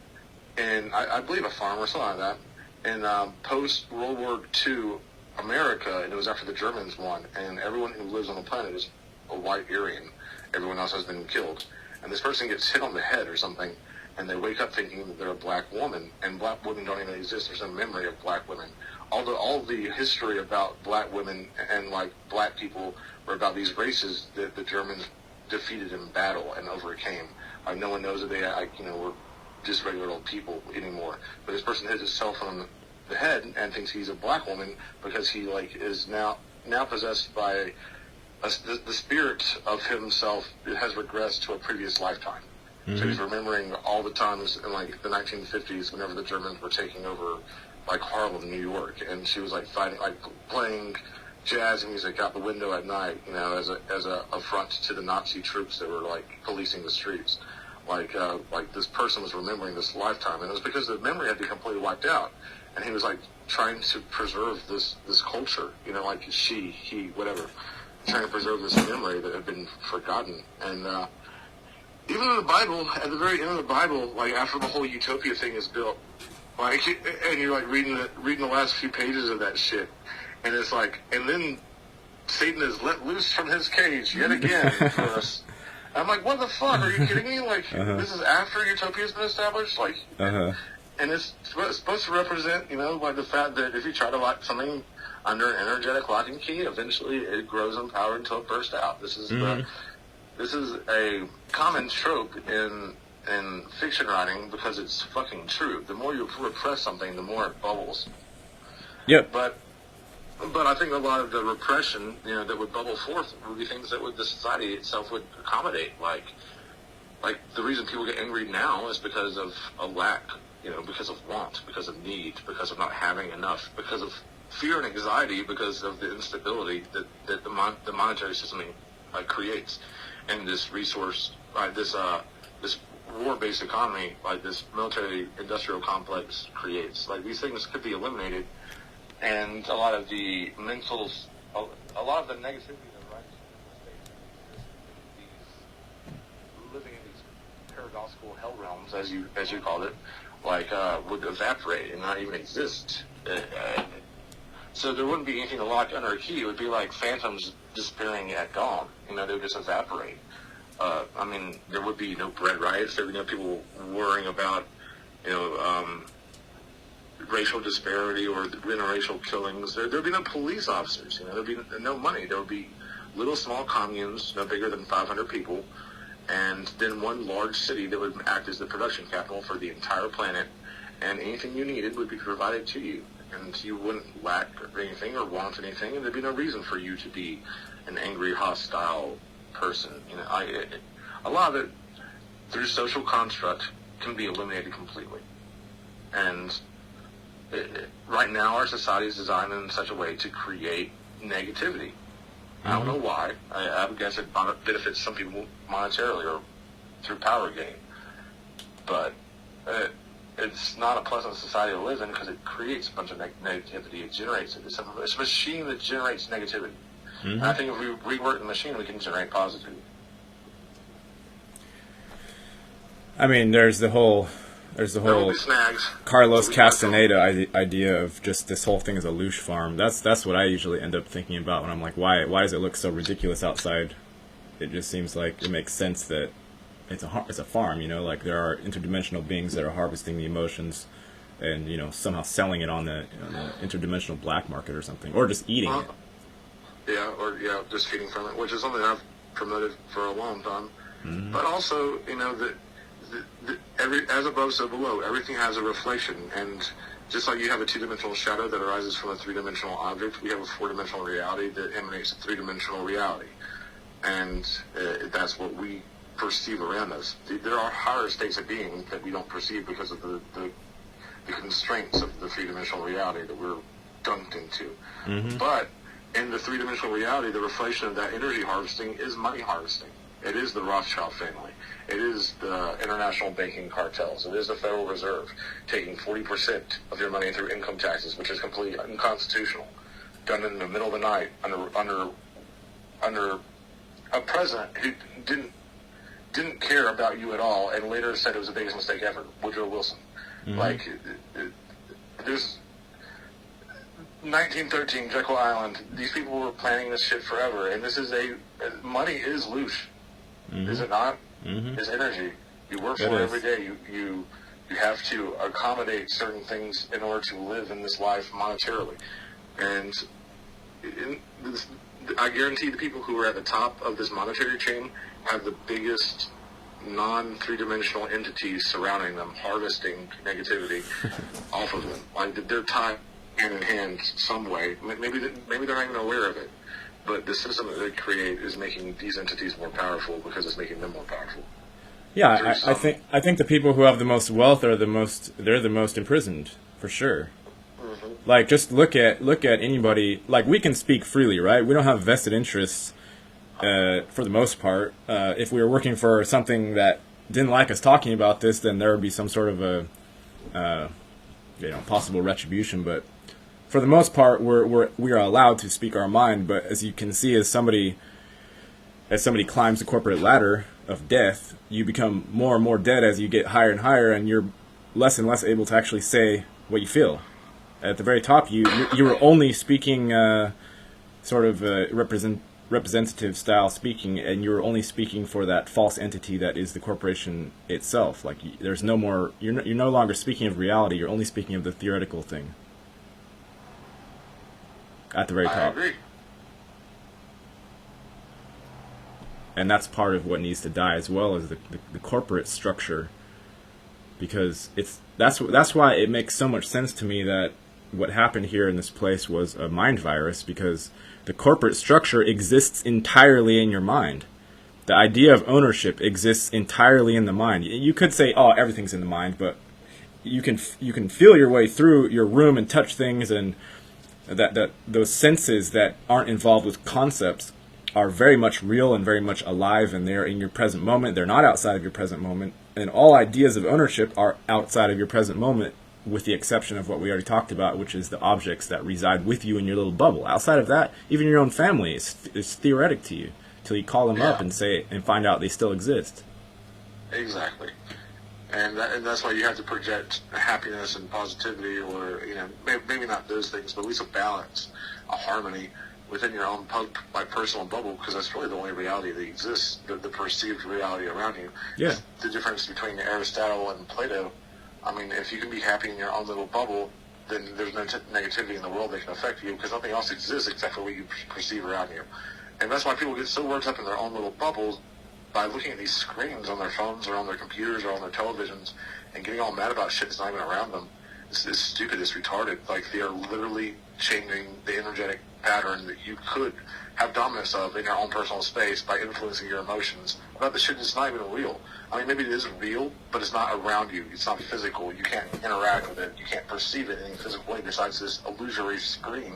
I believe a farm or something like that, in post-World War II America, and it was after the Germans won, and everyone who lives on the planet is a white Aryan. Everyone else has been killed. And this person gets hit on the head or something, and they wake up thinking that they're a black woman, and black women don't even exist. There's no memory of black women. All the history about black women and, like, black people were about these races that the Germans defeated in battle and overcame. Like, no one knows that they, were just regular old people anymore. But this person hits himself on the head and thinks he's a black woman because he is now possessed by the spirit of himself that has regressed to a previous lifetime. Mm-hmm. So he's remembering all the times in like the 1950s whenever the Germans were taking over like Harlem, New York, and she was like fighting, like playing jazz music out the window at night, as a affront to the Nazi troops that were like policing the streets. Like this person was remembering this lifetime, and it was because the memory had been completely wiped out, and he was like trying to preserve this culture, like he, whatever, trying to preserve this memory that had been forgotten. And even in the Bible, at the very end of the Bible, like after the whole utopia thing is built, like, and you're like reading the last few pages of that shit, and it's like, and then Satan is let loose from his cage yet again for us. I'm like, what the fuck? Are you kidding me? Like, This is after Utopia's been established? Like, and it's supposed to represent, like the fact that if you try to lock something under an energetic lock and key, eventually it grows in power until it bursts out. This is a common trope in fiction writing because it's fucking true. The more you repress something, the more it bubbles. Yep. But I think a lot of the repression, that would bubble forth would be things that the society itself would accommodate. Like the reason people get angry now is because of a lack, because of want, because of need, because of not having enough, because of fear and anxiety, because of the instability that the monetary system creates, and this resource, this war-based economy, like this military-industrial complex creates. Like these things could be eliminated. And a lot of the negativity that arises in living in these paradoxical hell realms, as you called it, would evaporate and not even exist. So there wouldn't be anything to lock under a key. It would be like phantoms disappearing at dawn. They would just evaporate. There would be no bread riots. There would be no people worrying about, racial disparity or interracial killings. There would be no police officers. There would be no money. There would be little small communes, no bigger than 500 people, and then one large city that would act as the production capital for the entire planet, and anything you needed would be provided to you, and you wouldn't lack anything or want anything, and there'd be no reason for you to be an angry, hostile person. A lot of it, through social construct, can be eliminated completely. And right now, our society is designed in such a way to create negativity. I don't know why. I would guess it benefits some people monetarily or through power gain. But it's not a pleasant society to live in because it creates a bunch of negativity. It generates it. It's a machine that generates negativity. And I think if we rework the machine, we can generate positivity. There's the whole Carlos Castaneda idea of just this whole thing as a loosh farm. That's what I usually end up thinking about when I'm like, why does it look so ridiculous outside? It just seems like it makes sense that it's a farm, like there are interdimensional beings that are harvesting the emotions and somehow selling it on the interdimensional black market or something, or just eating it. Just feeding from it, which is something I've promoted for a long time. Mm-hmm. But also, as above, so below. Everything has a reflection, and just like you have a two-dimensional shadow that arises from a three-dimensional object, we have a four-dimensional reality that emanates a three-dimensional reality, and that's what we perceive around us. There are higher states of being that we don't perceive because of the constraints of the three-dimensional reality that we're dunked into. Mm-hmm. But in the three-dimensional reality, the reflection of that energy harvesting is money harvesting. It is the Rothschild family. It is the international banking cartels. It is the Federal Reserve taking 40% of your money through income taxes, which is completely unconstitutional, done in the middle of the night under a president who didn't care about you at all, and later said it was the biggest mistake ever, Woodrow Wilson. Mm-hmm. There's 1913, Jekyll Island. These people were planning this shit forever, and money is loose, mm-hmm. is it not? Mm-hmm. It's energy. You work for it every day. You have to accommodate certain things in order to live in this life monetarily, and I guarantee the people who are at the top of this monetary chain have the biggest non-three-dimensional entities surrounding them, harvesting negativity off of them. Like they're tied hand in hand some way. Maybe they're not even aware of it, but the system that they create is making these entities more powerful because it's making them more powerful. Yeah, I think the people who have the most wealth are the most imprisoned, for sure. Mm-hmm. Like, just look at anybody. Like, we can speak freely, right? We don't have vested interests for the most part. If we were working for something that didn't like us talking about this, then there would be some sort of a possible retribution. But for the most part, we are allowed to speak our mind. But as you can see, as somebody climbs the corporate ladder of death, you become more and more dead as you get higher and higher, and you're less and less able to actually say what you feel. At the very top, you were only speaking sort of representative style speaking, and you're only speaking for that false entity that is the corporation itself. Like, there's no more. You're no longer speaking of reality. You're only speaking of the theoretical thing. At the very top. I agree. And that's part of what needs to die, as well as the corporate structure, because that's why it makes so much sense to me that what happened here in this place was a mind virus, because the corporate structure exists entirely in your mind. The idea of ownership exists entirely in the mind. You could say, oh, everything's in the mind, but you can feel your way through your room and touch things, and that those senses that aren't involved with concepts are very much real and very much alive, and they're in your present moment. They're not outside of your present moment, and all ideas of ownership are outside of your present moment, with the exception of what we already talked about, which is the objects that reside with you in your little bubble. Outside of that, even your own family is theoretic to you till you call them up and find out they still exist. Exactly. And that's why you have to project happiness and positivity, or maybe not those things, but at least a balance, a harmony within your own personal bubble, because that's really the only reality that exists, the perceived reality around you. Yeah. The difference between Aristotle and Plato. I mean, if you can be happy in your own little bubble, then there's no negativity in the world that can affect you, because nothing else exists except for what you perceive around you. And that's why people get so worked up in their own little bubbles by looking at these screens on their phones or on their computers or on their televisions and getting all mad about shit that's not even around them. It's stupid, it's retarded. Like, they are literally changing the energetic pattern that you could have dominance of in your own personal space by influencing your emotions about the shit that's not even real. I mean, maybe it is real, but it's not around you. It's not physical. You can't interact with it. You can't perceive it in any physical way besides this illusory screen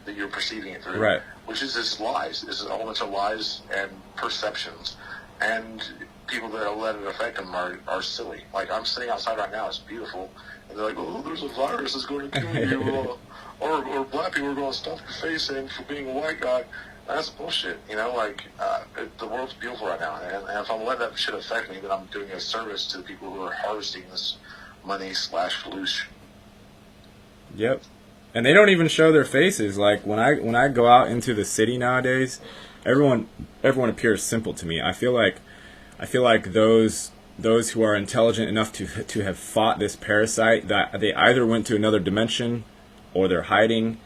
that you're perceiving it through. Right. Which is just lies. This is a whole bunch of lies and perceptions. And people that let it affect them are silly. Like, I'm sitting outside right now. It's beautiful. And they're like, oh, there's a virus that's going to kill you. or black people are going to stuff your face in for being a white guy. That's bullshit. The world's beautiful right now. And if I'm letting that shit affect me, then I'm doing a service to the people who are harvesting this money /floosh. Yep. And they don't even show their faces. Like, when I go out into the city nowadays, everyone appears simple to me. I feel like I feel like those who are intelligent enough to have fought this parasite, that they either went to another dimension or they're hiding.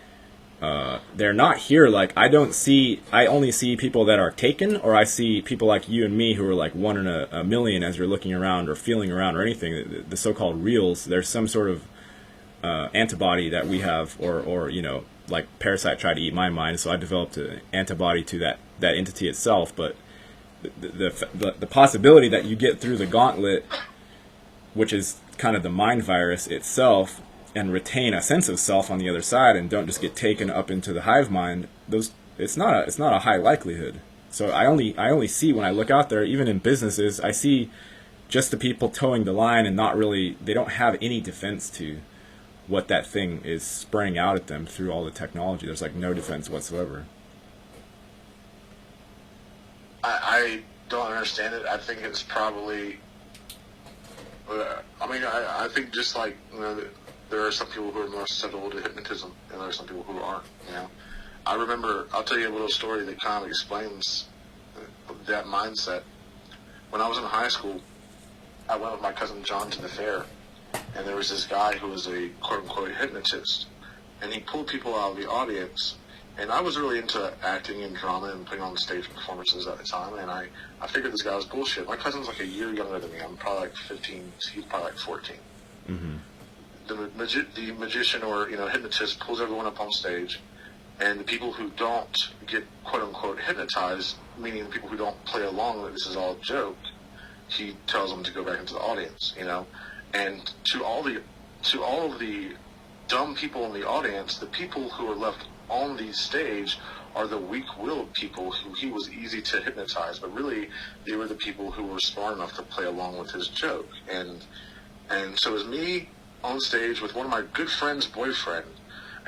They're not here. Like, I only see people that are taken, or I see people like you and me who are like 1 in a million as you're looking around or feeling around or anything. The so-called reals, there's some sort of antibody that we have, or you know, like parasite tried to eat my mind, so I developed an antibody to that entity itself. But the possibility that you get through the gauntlet, which is kind of the mind virus itself, and retain a sense of self on the other side, and don't just get taken up into the hive mind, it's not a high likelihood. So I only see, when I look out there, even in businesses, I see just the people towing the line, and they don't have any defense to what that thing is spraying out at them through all the technology. There's like no defense whatsoever. I don't understand it. I think it's probably. I think just like, you know, there are some people who are more susceptible to hypnotism, and there are some people who aren't. You know, I'll tell you a little story that kind of explains that mindset. When I was in high school, I went with my cousin John to the fair, and there was this guy who was a quote-unquote hypnotist, and he pulled people out of the audience. And I was really into acting and drama and putting on stage performances at the time, and I figured this guy was bullshit. My cousin's like a year younger than me. I'm probably like 15. He's probably like 14. Mm-hmm. The magician, or, you know, hypnotist, pulls everyone up on stage, and the people who don't get quote-unquote hypnotized, meaning the people who don't play along that this is all a joke, he tells them to go back into the audience, you know. And to all of the dumb people in the audience, the people who are left on the stage are the weak-willed people who he was easy to hypnotize, but really they were the people who were smart enough to play along with his joke. And so it was me on stage with one of my good friends' boyfriend,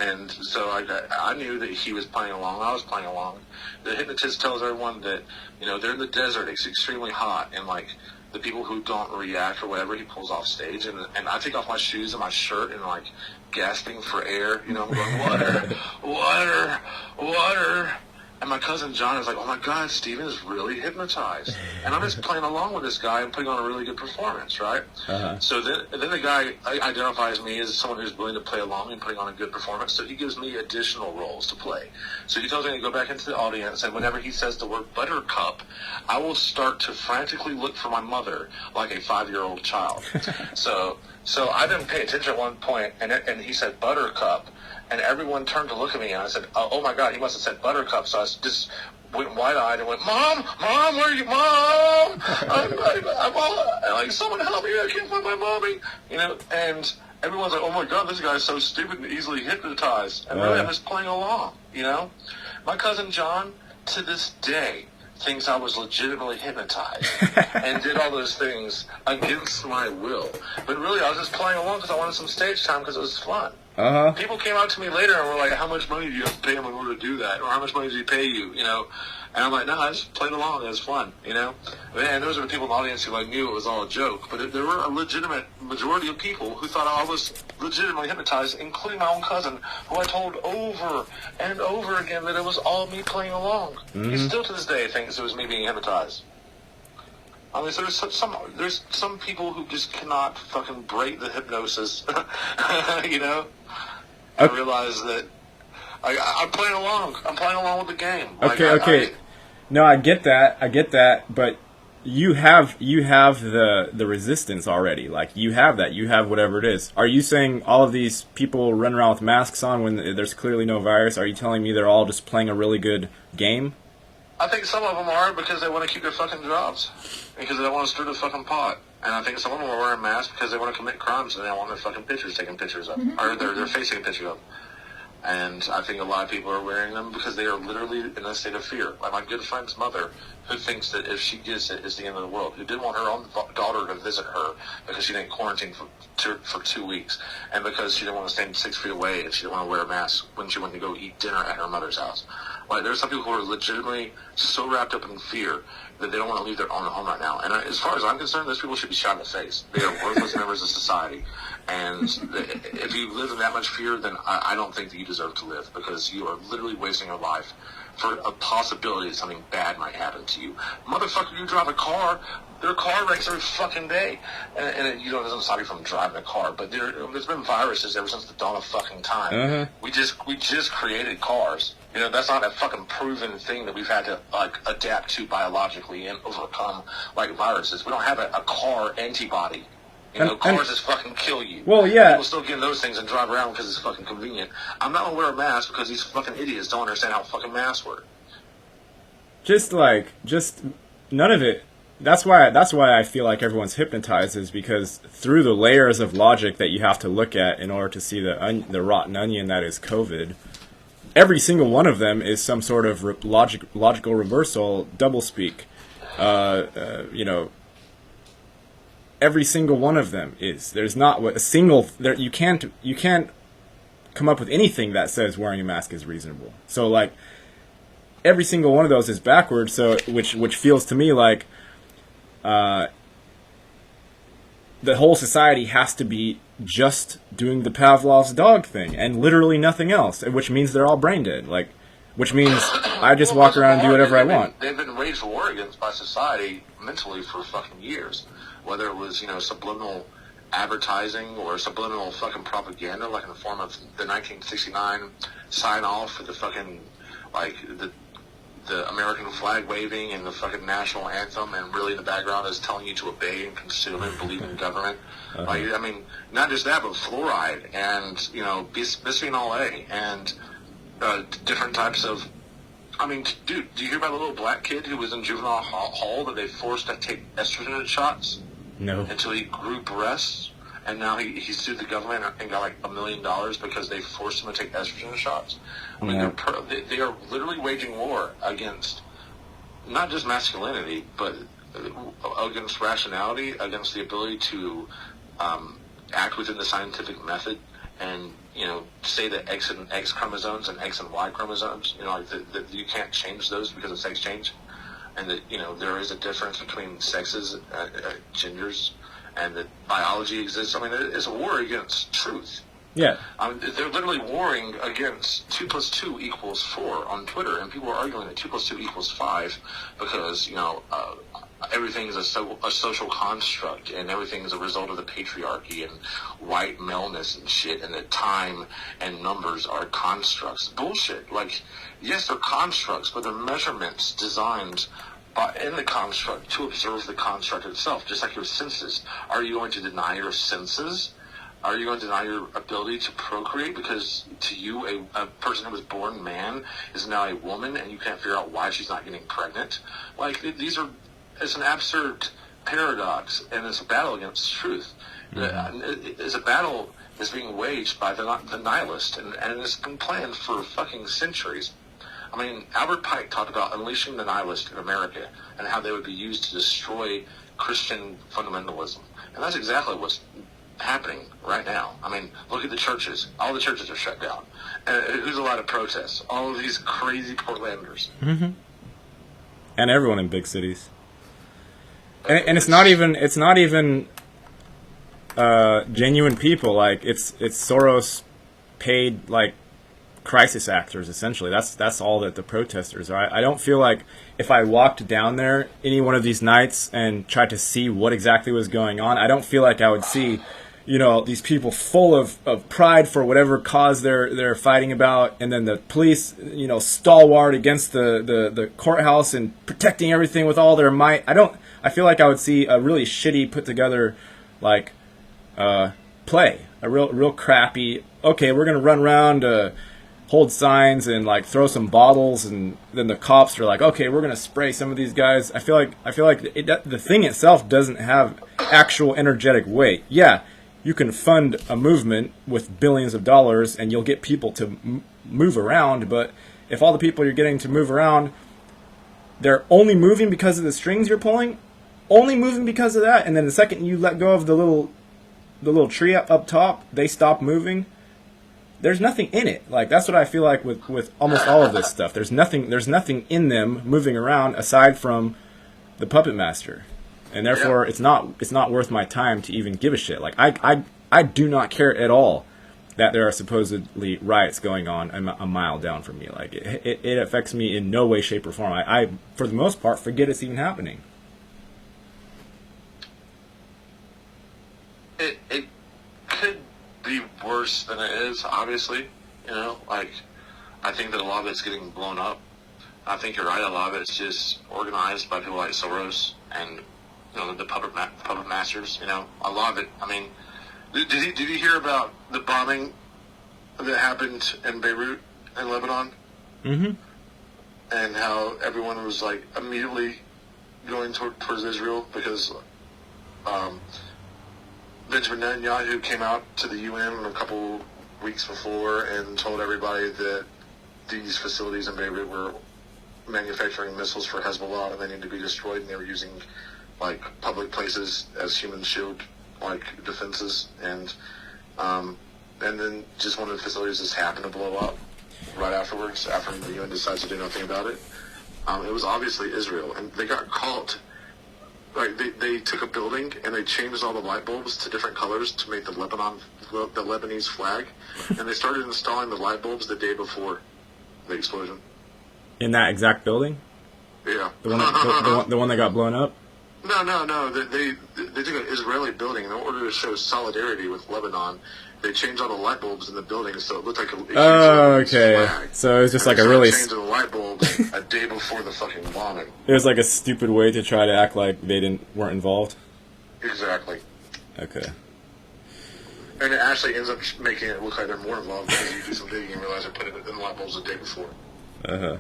and so I knew that he was playing along, I was playing along. The hypnotist tells everyone that, you know, they're in the desert, it's extremely hot, and like the people who don't react or whatever, he pulls off stage, and I take off my shoes and my shirt and like gasping for air, you know, I'm going, water, water, water. And my cousin John is like, oh my God, Steven is really hypnotized. And I'm just playing along with this guy and putting on a really good performance, right? Uh-huh. So then the guy identifies me as someone who's willing to play along and putting on a good performance. So he gives me additional roles to play. So he tells me to go back into the audience, and whenever he says the word buttercup, I will start to frantically look for my mother like a 5-year-old child. So I didn't pay attention at one point, and he said buttercup. And everyone turned to look at me, and I said, oh my God, he must have said buttercup. So I just went wide-eyed and went, Mom, where are you, Mom? I'm all, like, someone help me, I can't find my mommy. You know, and everyone's like, oh my God, this guy's so stupid and easily hypnotized. And really, I'm just playing along, you know? My cousin John, to this day, thinks I was legitimately hypnotized and did all those things against my will. But really, I was just playing along because I wanted some stage time because it was fun. Uh-huh. People came out to me later and were like, how much money do you have to pay him in order to do that? Or how much money did he pay you, you know? And I'm like, no, I just played along. It was fun, you know? And those were the people in the audience who like knew it was all a joke. But there were a legitimate majority of people who thought I was legitimately hypnotized, including my own cousin, who I told over and over again that it was all me playing along. Mm-hmm. He still to this day thinks it was me being hypnotized. I mean, there's some people who just cannot fucking break the hypnosis, you know? I realize that I'm playing along. I'm playing along with the game. Okay. No, I get that, but you have the resistance already. Like, you have that. You have whatever it is. Are you saying all of these people run around with masks on when there's clearly no virus? Are you telling me they're all just playing a really good game? I think some of them are because they want to keep their fucking jobs. Because they don't want to stir the fucking pot. And I think some of them are wearing masks because they want to commit crimes and they don't want their fucking pictures taken pictures of. Or their face taken picture of. And I think a lot of people are wearing them because they are literally in a state of fear. Like my good friend's mother, who thinks that if she gets it, it's the end of the world. Who didn't want her own daughter to visit her because she didn't quarantine for 2 weeks. And because she didn't want to stand 6 feet away and she didn't want to wear a mask when she went to go eat dinner at her mother's house. Like, there's some people who are legitimately so wrapped up in fear that they don't want to leave their own home right now. And as far as I'm concerned, those people should be shot in the face. They are worthless members of society. And if you live in that much fear, then I don't think that you deserve to live because you are literally wasting your life for a possibility that something bad might happen to you. Motherfucker, you drive a car, there are car wrecks every fucking day. And it doesn't stop you from driving a car, but there's been viruses ever since the dawn of fucking time. Uh-huh. We just created cars. That's not a fucking proven thing that we've had to like adapt to biologically and overcome like viruses. We don't have a car antibody. Cars just fucking kill you. Well, yeah. People still get those things and drive around because it's fucking convenient. I'm not gonna wear a mask because these fucking idiots don't understand how fucking masks work. Just none of it. That's why I feel like everyone's hypnotized, is because through the layers of logic that you have to look at in order to see the rotten onion that is COVID, every single one of them is some sort of logical reversal, doublespeak. Every single one of them is. There's not a single. You can't come up with anything that says wearing a mask is reasonable. So like, every single one of those is backwards. So which feels to me like, the whole society has to be just doing the Pavlov's dog thing and literally nothing else, which means they're all brain dead. Like, which means I just walk around and do whatever I want. They've been waged war against by society mentally for fucking years. Whether it was, subliminal advertising or subliminal fucking propaganda, like in the form of the 1969 sign-off for the fucking, like, the American flag waving and the fucking national anthem, and really in the background is telling you to obey and consume and believe in government. Uh-huh. Like, I mean, not just that, but fluoride and, bisphenol A and different types of... I mean, dude, do you hear about the little black kid who was in juvenile hall that they forced to take estrogen shots? No. Until he grew breasts, and now he sued the government and got like $1 million because they forced him to take estrogen shots. I mean, they are literally waging war against not just masculinity, but against rationality, against the ability to act within the scientific method, and say that X and X chromosomes and X and Y chromosomes, that you can't change those because of sex change, and that there is a difference between sexes, genders, and that biology exists. I mean, it's a war against truth. Yeah. They're literally warring against 2 + 2 = 4 on Twitter, and people are arguing that 2 + 2 = 5 because everything is a social construct, and everything is a result of the patriarchy and white maleness and shit, and that time and numbers are constructs. Bullshit. Like, yes, they're constructs, but they're measurements designed in the construct to observe the construct itself, just like your senses. Are you going to deny your senses? Are you going to deny your ability to procreate because to you a person who was born man is now a woman, and you can't figure out why she's not getting pregnant? Like, it's an absurd paradox, and it's a battle against truth. Mm-hmm. It's a battle that's being waged by the nihilist, and it's been planned for fucking centuries. I mean, Albert Pike talked about unleashing the nihilist in America and how they would be used to destroy Christian fundamentalism. And that's exactly what's happening right now. I mean, look at the churches. All the churches are shut down. And who's allowed to protest? All of these crazy Portlanders. Mm-hmm. And everyone in big cities. And it's not even genuine people. Like, it's Soros paid, like, crisis actors, essentially. That's all that the protesters are. I don't feel like if I walked down there any one of these nights and tried to see what exactly was going on, I don't feel like I would see, these people full of pride for whatever cause they're fighting about, and then the police, stalwart against the courthouse and protecting everything with all their might. I feel like I would see a really shitty put together, like, play. A real crappy, okay, we're going to run around, hold signs and like throw some bottles, and then the cops are like, okay, we're going to spray some of these guys. I feel like the thing itself doesn't have actual energetic weight. Yeah, you can fund a movement with billions of dollars and you'll get people to move around, but if all the people you're getting to move around, they're only moving because of the strings you're pulling, only moving because of that, and then the second you let go of the little tree up top, they stop moving. There's nothing in it. Like, that's what I feel like with almost all of this stuff. There's nothing in them moving around aside from the puppet master, and therefore it's not worth my time to even give a shit. Like, I do not care at all that there are supposedly riots going on a mile down from me. Like, it affects me in no way, shape, or form. I, for the most part, forget it's even happening. It could be worse than it is, obviously. You know, like, I think that a lot of it's getting blown up. I think you're right, a lot of it's just organized by people like Soros and, you know, the puppet masters, you know. A lot of it, I mean, did you hear about the bombing that happened in Beirut in Lebanon? Mm-hmm. And how everyone was, like, immediately going towards Israel because Benjamin Netanyahu came out to the UN a couple weeks before and told everybody that these facilities in Beirut were manufacturing missiles for Hezbollah and they need to be destroyed, and they were using, like, public places as human shield, like, defenses, and then just one of the facilities just happened to blow up right afterwards, after the UN decides to do nothing about it. It was obviously Israel, and they got caught. Like, they took a building and they changed all the light bulbs to different colors to make the Lebanese flag, and they started installing the light bulbs the day before the explosion. In that exact building? Yeah. The one that got blown up? No. They took an Israeli building, and in order to show solidarity with Lebanon, they changed all the light bulbs in the building so it looked like a okay. flag. So it was just and like a really... changing the light bulbs a day before the fucking bombing. It was like a stupid way to try to act like they weren't involved? Exactly. Okay. And it actually ends up making it look like they're more involved because you do some digging and realize they put it in the light bulbs the day before. Uh-huh.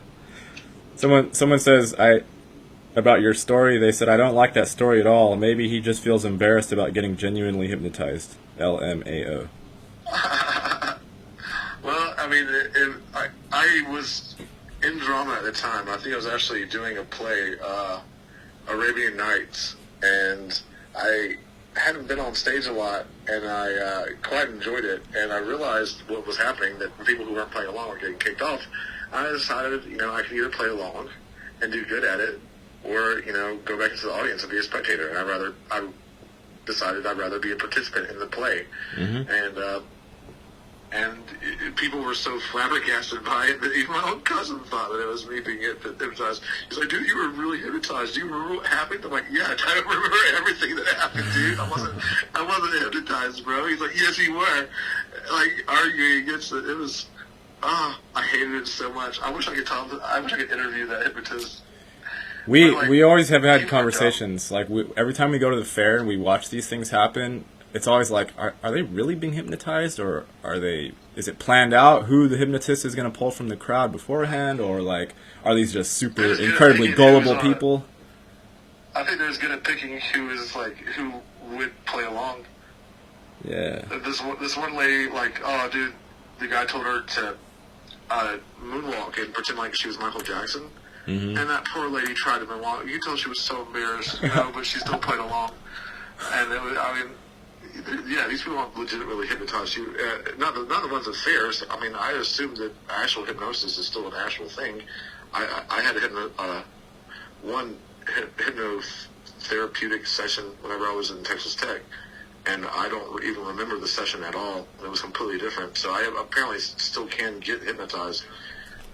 Someone says, about your story, they said, I don't like that story at all. Maybe he just feels embarrassed about getting genuinely hypnotized. LMAO. Well, I mean, I was in drama at the time. I think I was actually doing a play, Arabian Nights, and I hadn't been on stage a lot, and I quite enjoyed it, and I realized what was happening, that the people who weren't playing along were getting kicked off. I decided, you know, I could either play along and do good at it, or, you know, go back into the audience and be a spectator, and I decided I'd rather be a participant in the play. Mm-hmm. And people were so flabbergasted by it that even my own cousin thought that it was me being hypnotized. He's like, dude, you were really hypnotized. Do you remember what happened? I'm like, yeah, I remember everything that happened, dude. I wasn't hypnotized, bro. He's like, yes, you were. Like, arguing against it. It was, I hated it so much. I wish I could interview that hypnotist. We always have had conversations. Like, every time we go to the fair and we watch these things happen, it's always like, are they really being hypnotized, or is it planned out who the hypnotist is going to pull from the crowd beforehand, or, like, are these just super incredibly gullible people? I think they're as good at picking who would play along. Yeah. This one lady, like, oh, dude, the guy told her to moonwalk and pretend like she was Michael Jackson. Mm-hmm. And that poor lady tried to moonwalk. You could tell she was so embarrassed, you know, but she still played along. And it was, I mean, yeah, these people aren't legitimately hypnotized you. Not the ones at fairs. I mean, I assume that actual hypnosis is still an actual thing. I had one hypnotherapeutic session whenever I was in Texas Tech, and I don't even remember the session at all. It was completely different. So I apparently still can get hypnotized.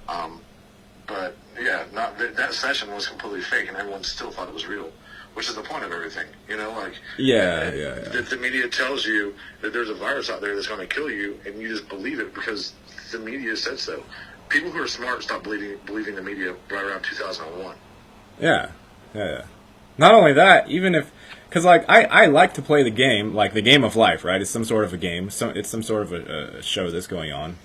But yeah, that session was completely fake, and everyone still thought it was real, which is the point of everything, you know. Like, yeah. The media tells you that there's a virus out there that's going to kill you, and you just believe it because the media said so. People who are smart stopped believing the media right around 2001. Yeah. Not only that, even if, because, like, I like to play the game, like the game of life, right? It's some sort of a game. It's some sort of a show that's going on,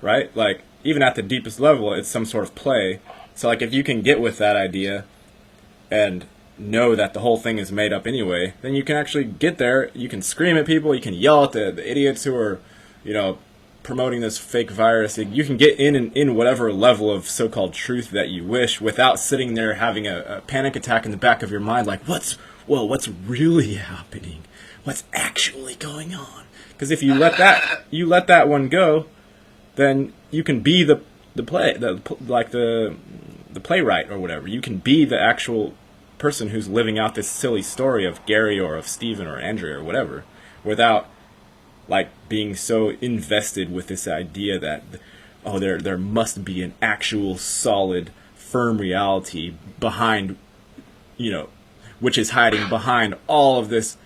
right? Like, even at the deepest level, it's some sort of play. So, like, if you can get with that idea and know that the whole thing is made up anyway, then you can actually get there. You can scream at people. You can yell at the idiots who are, you know, promoting this fake virus. You can get in whatever level of so-called truth that you wish without sitting there having a panic attack in the back of your mind, like, what's really happening? What's actually going on? Because if you let that one go, then you can be the playwright or whatever. You can be the actual person who's living out this silly story of Gary or of Steven or Andrea or whatever, without like being so invested with this idea that, oh, there must be an actual solid, firm reality behind, which is hiding behind all of this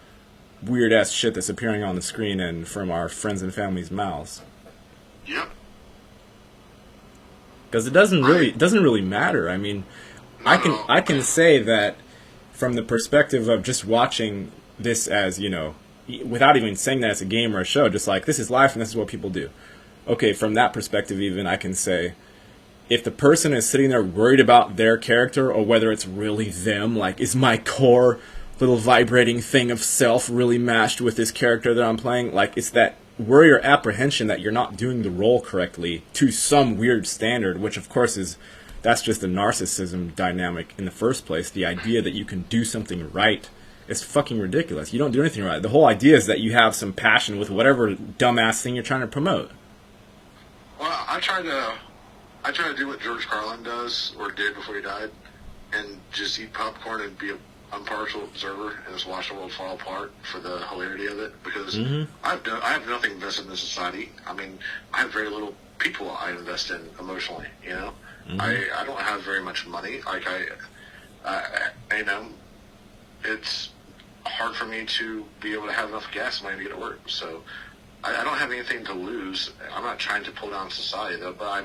weird ass shit that's appearing on the screen and from our friends and family's mouths. Yep. Because it doesn't really matter. I mean, I can say that from the perspective of just watching this as, without even saying that it's a game or a show, just like, this is life and this is what people do. Okay, from that perspective even, I can say, if the person is sitting there worried about their character or whether it's really them, like, is my core little vibrating thing of self really matched with this character that I'm playing, like, it's that worry or apprehension that you're not doing the role correctly to some weird standard, which of course that's just a narcissism dynamic in the first place. The idea that you can do something right is fucking ridiculous. You don't do anything right. The whole idea is that you have some passion with whatever dumbass thing you're trying to promote. Well, I try to do what George Carlin does, or did before he died, and just eat popcorn and be an impartial observer and just watch the world fall apart for the hilarity of it. Because I have nothing invested in this society. I mean, I have very little people I invest in emotionally. I don't have very much money. Like it's hard for me to be able to have enough gas money to get to work. So I don't have anything to lose. I'm not trying to pull down society, though, but I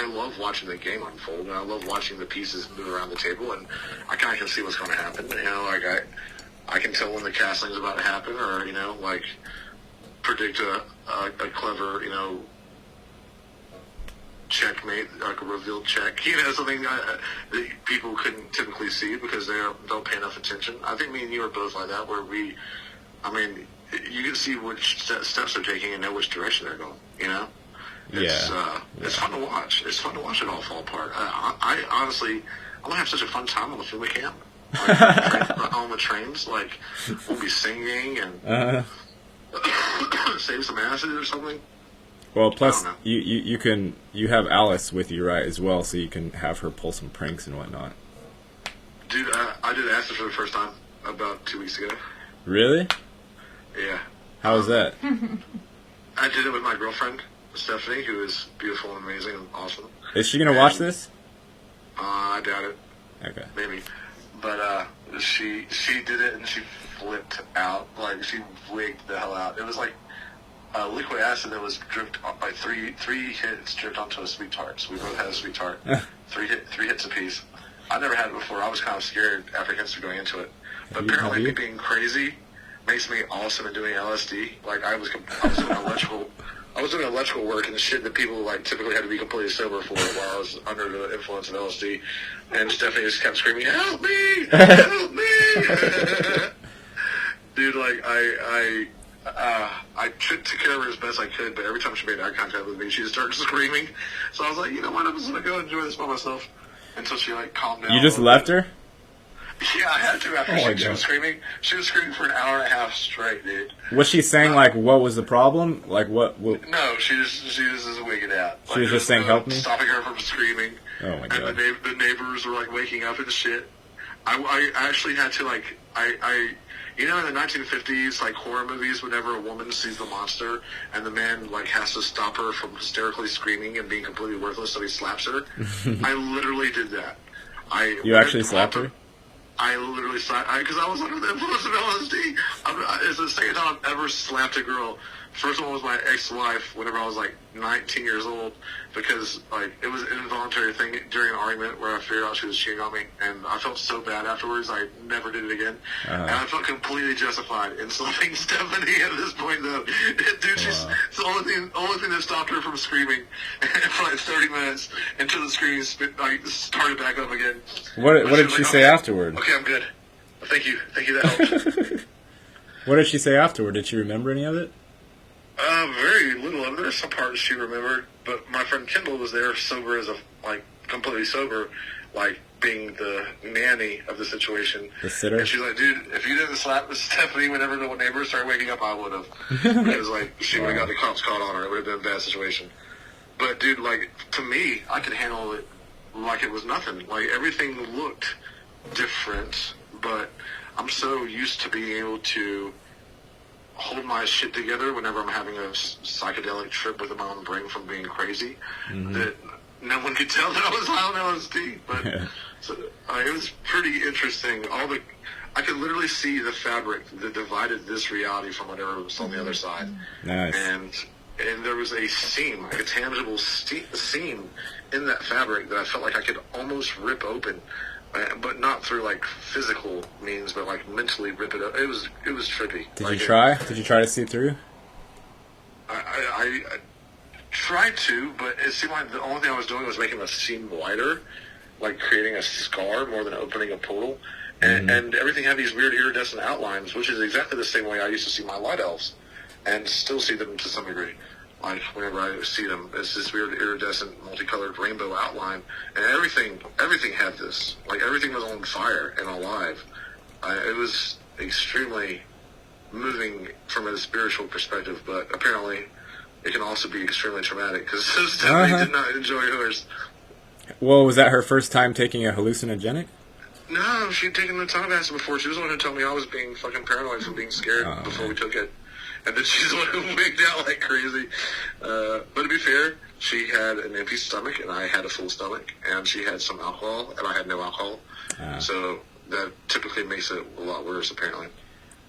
love watching the game unfold, and I love watching the pieces move around the table, and I kind of can see what's going to happen. I can tell when the casting's about to happen, or, predict a clever, checkmate, like a revealed check, something that people couldn't typically see because they don't pay enough attention. I think me and you are both like that, where you can see which steps they're taking and know which direction they're going, It's fun to watch. It's fun to watch it all fall apart. I honestly, I'm going to have such a fun time on the FEMA camp. Like, on the trains, like, we'll be singing and save some acid or something. Well, plus, you have Alice with you, right, as well, so you can have her pull some pranks and whatnot. Dude, I did acid for the first time about 2 weeks ago. Really? Yeah. How was that? I did it with my girlfriend, Stephanie, who is beautiful and amazing and awesome. Is she going to watch this? I doubt it. Okay. Maybe. But she did it and she flipped out. Like, she wigged the hell out. It was like liquid acid that was dripped by three hits dripped onto a sweet tart. So we both had a sweet tart. three hits apiece. I never had it before. I was kind of scared apprehensive going into it. But apparently me being crazy makes me awesome at doing LSD. Like, I was doing electrical work and the shit that people like typically had to be completely sober for while I was under the influence of LSD. And Stephanie just kept screaming, "Help me! Help me!" Dude, like, I took care of her as best I could, but every time she made eye contact with me, she just started screaming. So I was like, you know what, I'm just going to go enjoy this by myself until she, like, calmed down. You just left her? Yeah, I had to after she was screaming. She was screaming for an hour and a half straight, dude. Was she saying, like, what was the problem? Like, what? No, she was wigging out. She was just saying, help me? Stopping her from screaming. Oh, my God. And the neighbors were, like, waking up and shit. I actually had to, like, in the 1950s, like, horror movies, whenever a woman sees the monster and the man, like, has to stop her from hysterically screaming and being completely worthless, so he slaps her. I literally did that. You actually slapped her? I literally slapped, because I was under the influence of LSD. It's the second time I've ever slapped a girl. First one was my ex-wife whenever I was, like, 19 years old, because, like, it was an involuntary thing during an argument where I figured out she was cheating on me, and I felt so bad afterwards, I never did it again. And I felt completely justified in slapping Stephanie at this point, though. Dude, it's the only thing that stopped her from screaming for, like, 30 minutes until the screaming started back up again. What did she say afterward? Okay, I'm good. Thank you, that helped. What did she say afterward? Did she remember any of it? Very little of it. There's some parts she remembered, but my friend Kendall was there, completely sober, like, being the nanny of the situation. The sitter? And she's like, dude, if you didn't slap Stephanie whenever the neighbors started waking up, I would have. It was like, she would have got the cops caught on her. It would have been a bad situation. But, dude, like, to me, I could handle it like it was nothing. Like, everything looked different, but I'm so used to being able to hold my shit together whenever I'm having a psychedelic trip within my own brain from being crazy. That no one could tell that I was high on LSD, but so, it was pretty interesting. I could literally see the fabric that divided this reality from whatever was on the other side. Nice. And there was a seam, like a tangible seam in that fabric that I felt like I could almost rip open, but not through like physical means, but like mentally rip it up. It was trippy. Did you try? Did you try to see through? I tried to, but it seemed like the only thing I was doing was making the seam wider, like creating a scar more than opening a portal. And everything had these weird iridescent outlines, which is exactly the same way I used to see my light elves, and still see them to some degree. Like, whenever I see them, it's this weird iridescent, multicolored rainbow outline, and everything had this. Like, everything was on fire and alive. It was extremely moving from a spiritual perspective, but apparently it can also be extremely traumatic, because Stephanie did not enjoy hers. Well, was that her first time taking a hallucinogenic? No, she'd taken the time acid before. She was the one who told me I was being fucking paranoid from being scared before we took it. And then she's the one who wigged out like crazy. But to be fair, she had an empty stomach and I had a full stomach. And she had some alcohol and I had no alcohol. So that typically makes it a lot worse, apparently.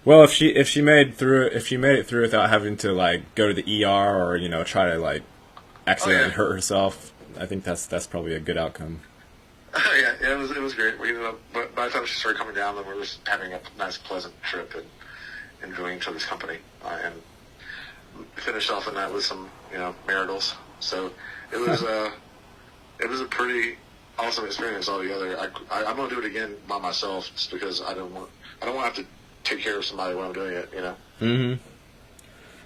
Well, if she made it through without having to like go to the ER or try to like accidentally hurt herself, I think that's probably a good outcome. Yeah, it was great. We ended up, but by the time she started coming down, then we were just having a nice, pleasant trip and enjoying each other's company, and finished off the night with some, maritals. So it was it was a pretty awesome experience altogether. I'm gonna do it again by myself, just because I don't want to have to take care of somebody when I'm doing it. Mm-hmm.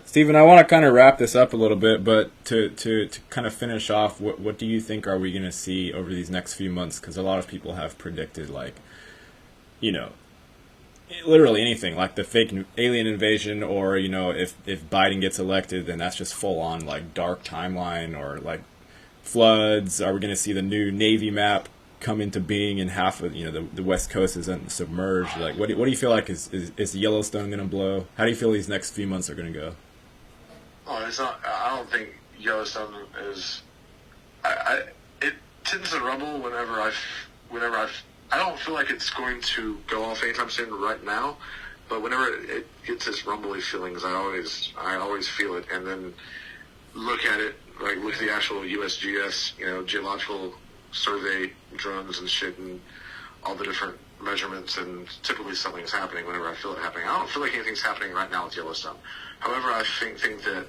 Stephen, I want to kind of wrap this up a little bit, but to kind of finish off, what do you think are we going to see over these next few months? Because a lot of people have predicted, like, literally anything, like the fake alien invasion, or, if Biden gets elected, then that's just full on, like, dark timeline, or, like, floods. Are we going to see the new Navy map come into being and half of, the West Coast is submerged? Like, what do you feel like is Yellowstone going to blow? How do you feel these next few months are going to go? Oh, it's not. I don't think Yellowstone is. It tends to rumble whenever I don't feel like it's going to go off anytime soon right now, but whenever it gets this rumbly feelings, I always feel it, and then look at it, like look at the actual USGS, geological survey drones and shit, and all the different measurements, and typically something's happening whenever I feel it happening. I don't feel like anything's happening right now with Yellowstone. However, I think that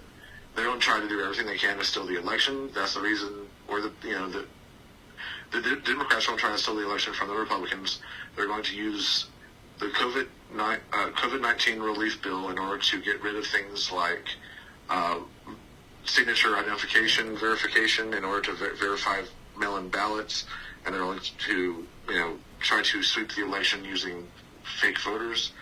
they're going to try to do everything they can to steal the election. That's the reason, or the Democrats won't try to steal the election from the Republicans. They're going to use the COVID-19 relief bill in order to get rid of things like signature identification verification in order to verify mail-in ballots, and they're going to try to sweep the election using fake voters.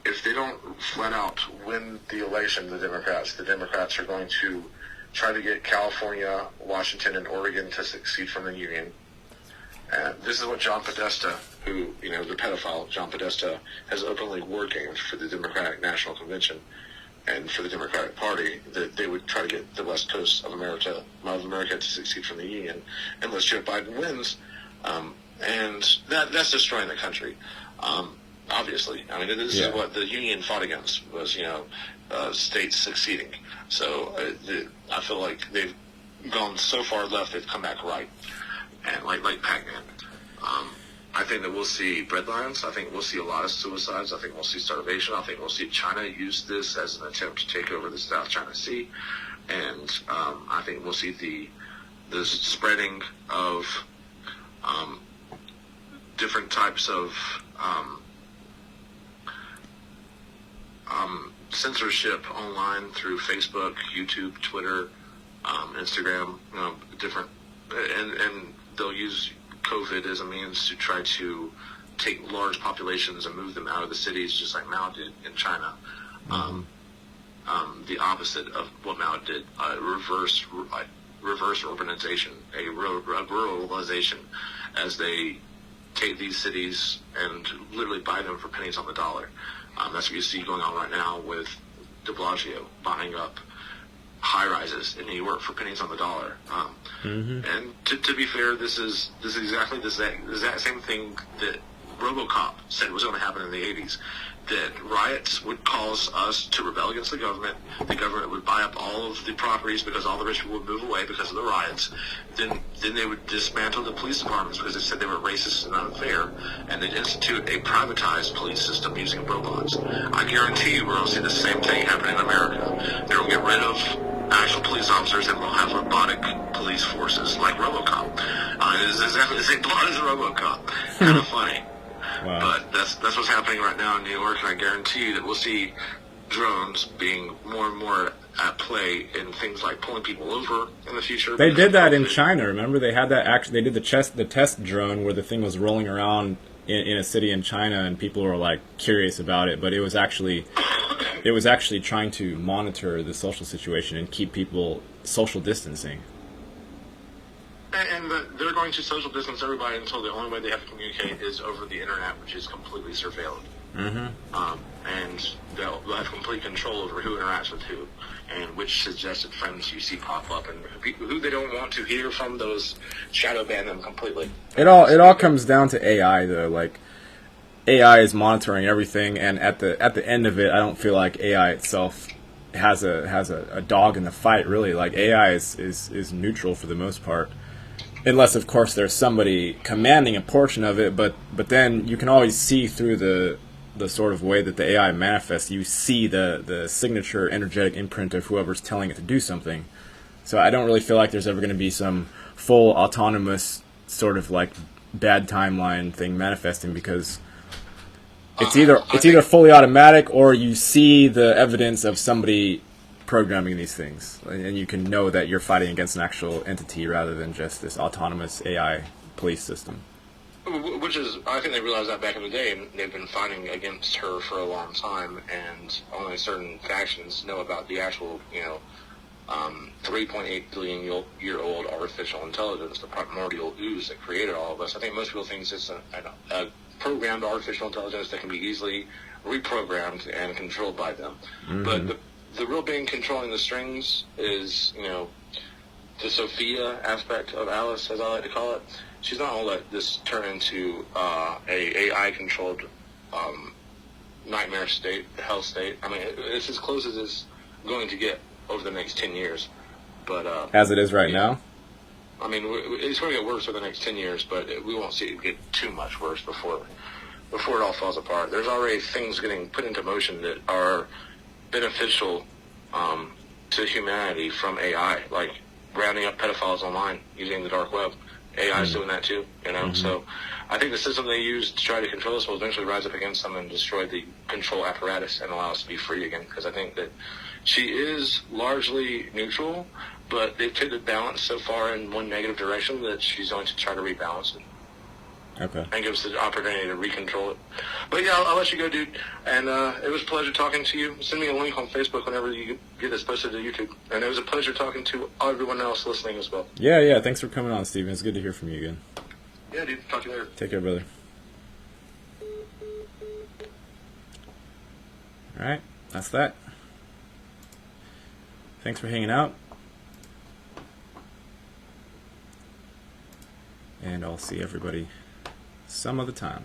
If they don't flat out win the election, the Democrats are going to try to get California, Washington, and Oregon to secede from the Union. And this is what John Podesta, who, the pedophile John Podesta, has openly wargamed for the Democratic National Convention and for the Democratic Party, that they would try to get the West Coast of America to secede from the Union unless Joe Biden wins. And that's destroying the country. Obviously, I mean, this is what the Union fought against, was states succeeding. So I feel like they've gone so far left, they've come back right, and like Pac-Man. I think that we'll see breadlines. I think we'll see a lot of suicides. I think we'll see starvation. I think we'll see China use this as an attempt to take over the South China Sea, and I think we'll see the spreading of different types of censorship online through Facebook, YouTube, Twitter, Instagram, different, and they'll use COVID as a means to try to take large populations and move them out of the cities, just like Mao did in China. The opposite of what Mao did, reverse urbanization, a ruralization, as they take these cities and literally buy them for pennies on the dollar. That's what you see going on right now with de Blasio buying up high-rises in New York for pennies on the dollar. And to be fair, this is exactly the exact same thing that RoboCop said was going to happen in the 80s. That riots would cause us to rebel against the government would buy up all of the properties because all the rich people would move away because of the riots. Then they would dismantle the police departments because they said they were racist and unfair, and they'd institute a privatized police system using robots. I guarantee you we're going to see the same thing happen in America. They're going to get rid of actual police officers and we'll have robotic police forces like RoboCop. It is exactly the same plot as RoboCop. Kind of funny. Wow. But that's what's happening right now in New York, and I guarantee you that we'll see drones being more and more at play in things like pulling people over in the future. They did that in China. Remember, they had that they did the test drone where the thing was rolling around in a city in China, and people were like curious about it. But it was actually trying to monitor the social situation and keep people social distancing. And they're going to social distance everybody until the only way they have to communicate is over the internet, which is completely surveilled. And they'll have complete control over who interacts with who, and which suggested friends you see pop up, and who they don't want to hear from. Those shadow ban them completely. It all comes down to AI though. Like AI is monitoring everything, and at the end of it, I don't feel like AI itself has a dog in the fight. Really, like AI is neutral for the most part. Unless, of course, there's somebody commanding a portion of it, but then you can always see through the sort of way that the AI manifests. You see the signature energetic imprint of whoever's telling it to do something. So I don't really feel like there's ever going to be some full autonomous sort of like bad timeline thing manifesting, because it's either fully automatic or you see the evidence of somebody programming these things, and you can know that you're fighting against an actual entity rather than just this autonomous AI police system. Which is, I think they realized that back in the day, and they've been fighting against her for a long time, and only certain factions know about the actual, 3.8 billion year old artificial intelligence, the primordial ooze that created all of us. I think most people think it's just a programmed artificial intelligence that can be easily reprogrammed and controlled by them. But the real being controlling the strings is, the Sophia aspect of Alice, as I like to call it. She's not going to let this turn into a AI-controlled nightmare state, hell state. I mean, it's as close as it's going to get over the next 10 years. But as it is right now? I mean, it's going to get worse over the next 10 years, but we won't see it get too much worse before it all falls apart. There's already things getting put into motion that are beneficial to humanity from AI, like rounding up pedophiles online using the dark web. AI is doing that too, So I think the system they use to try to control us will eventually rise up against them and destroy the control apparatus and allow us to be free again. Because I think that she is largely neutral, but they've tipped the balance so far in one negative direction that she's going to try to rebalance it. Okay. And give us the opportunity to recontrol it. But yeah, I'll let you go, dude. And it was a pleasure talking to you. Send me a link on Facebook whenever you get this posted to YouTube. And it was a pleasure talking to everyone else listening as well. Yeah. Thanks for coming on, Steven. It's good to hear from you again. Yeah, dude. Talk to you later. Take care, brother. All right. That's that. Thanks for hanging out. And I'll see everybody some other time.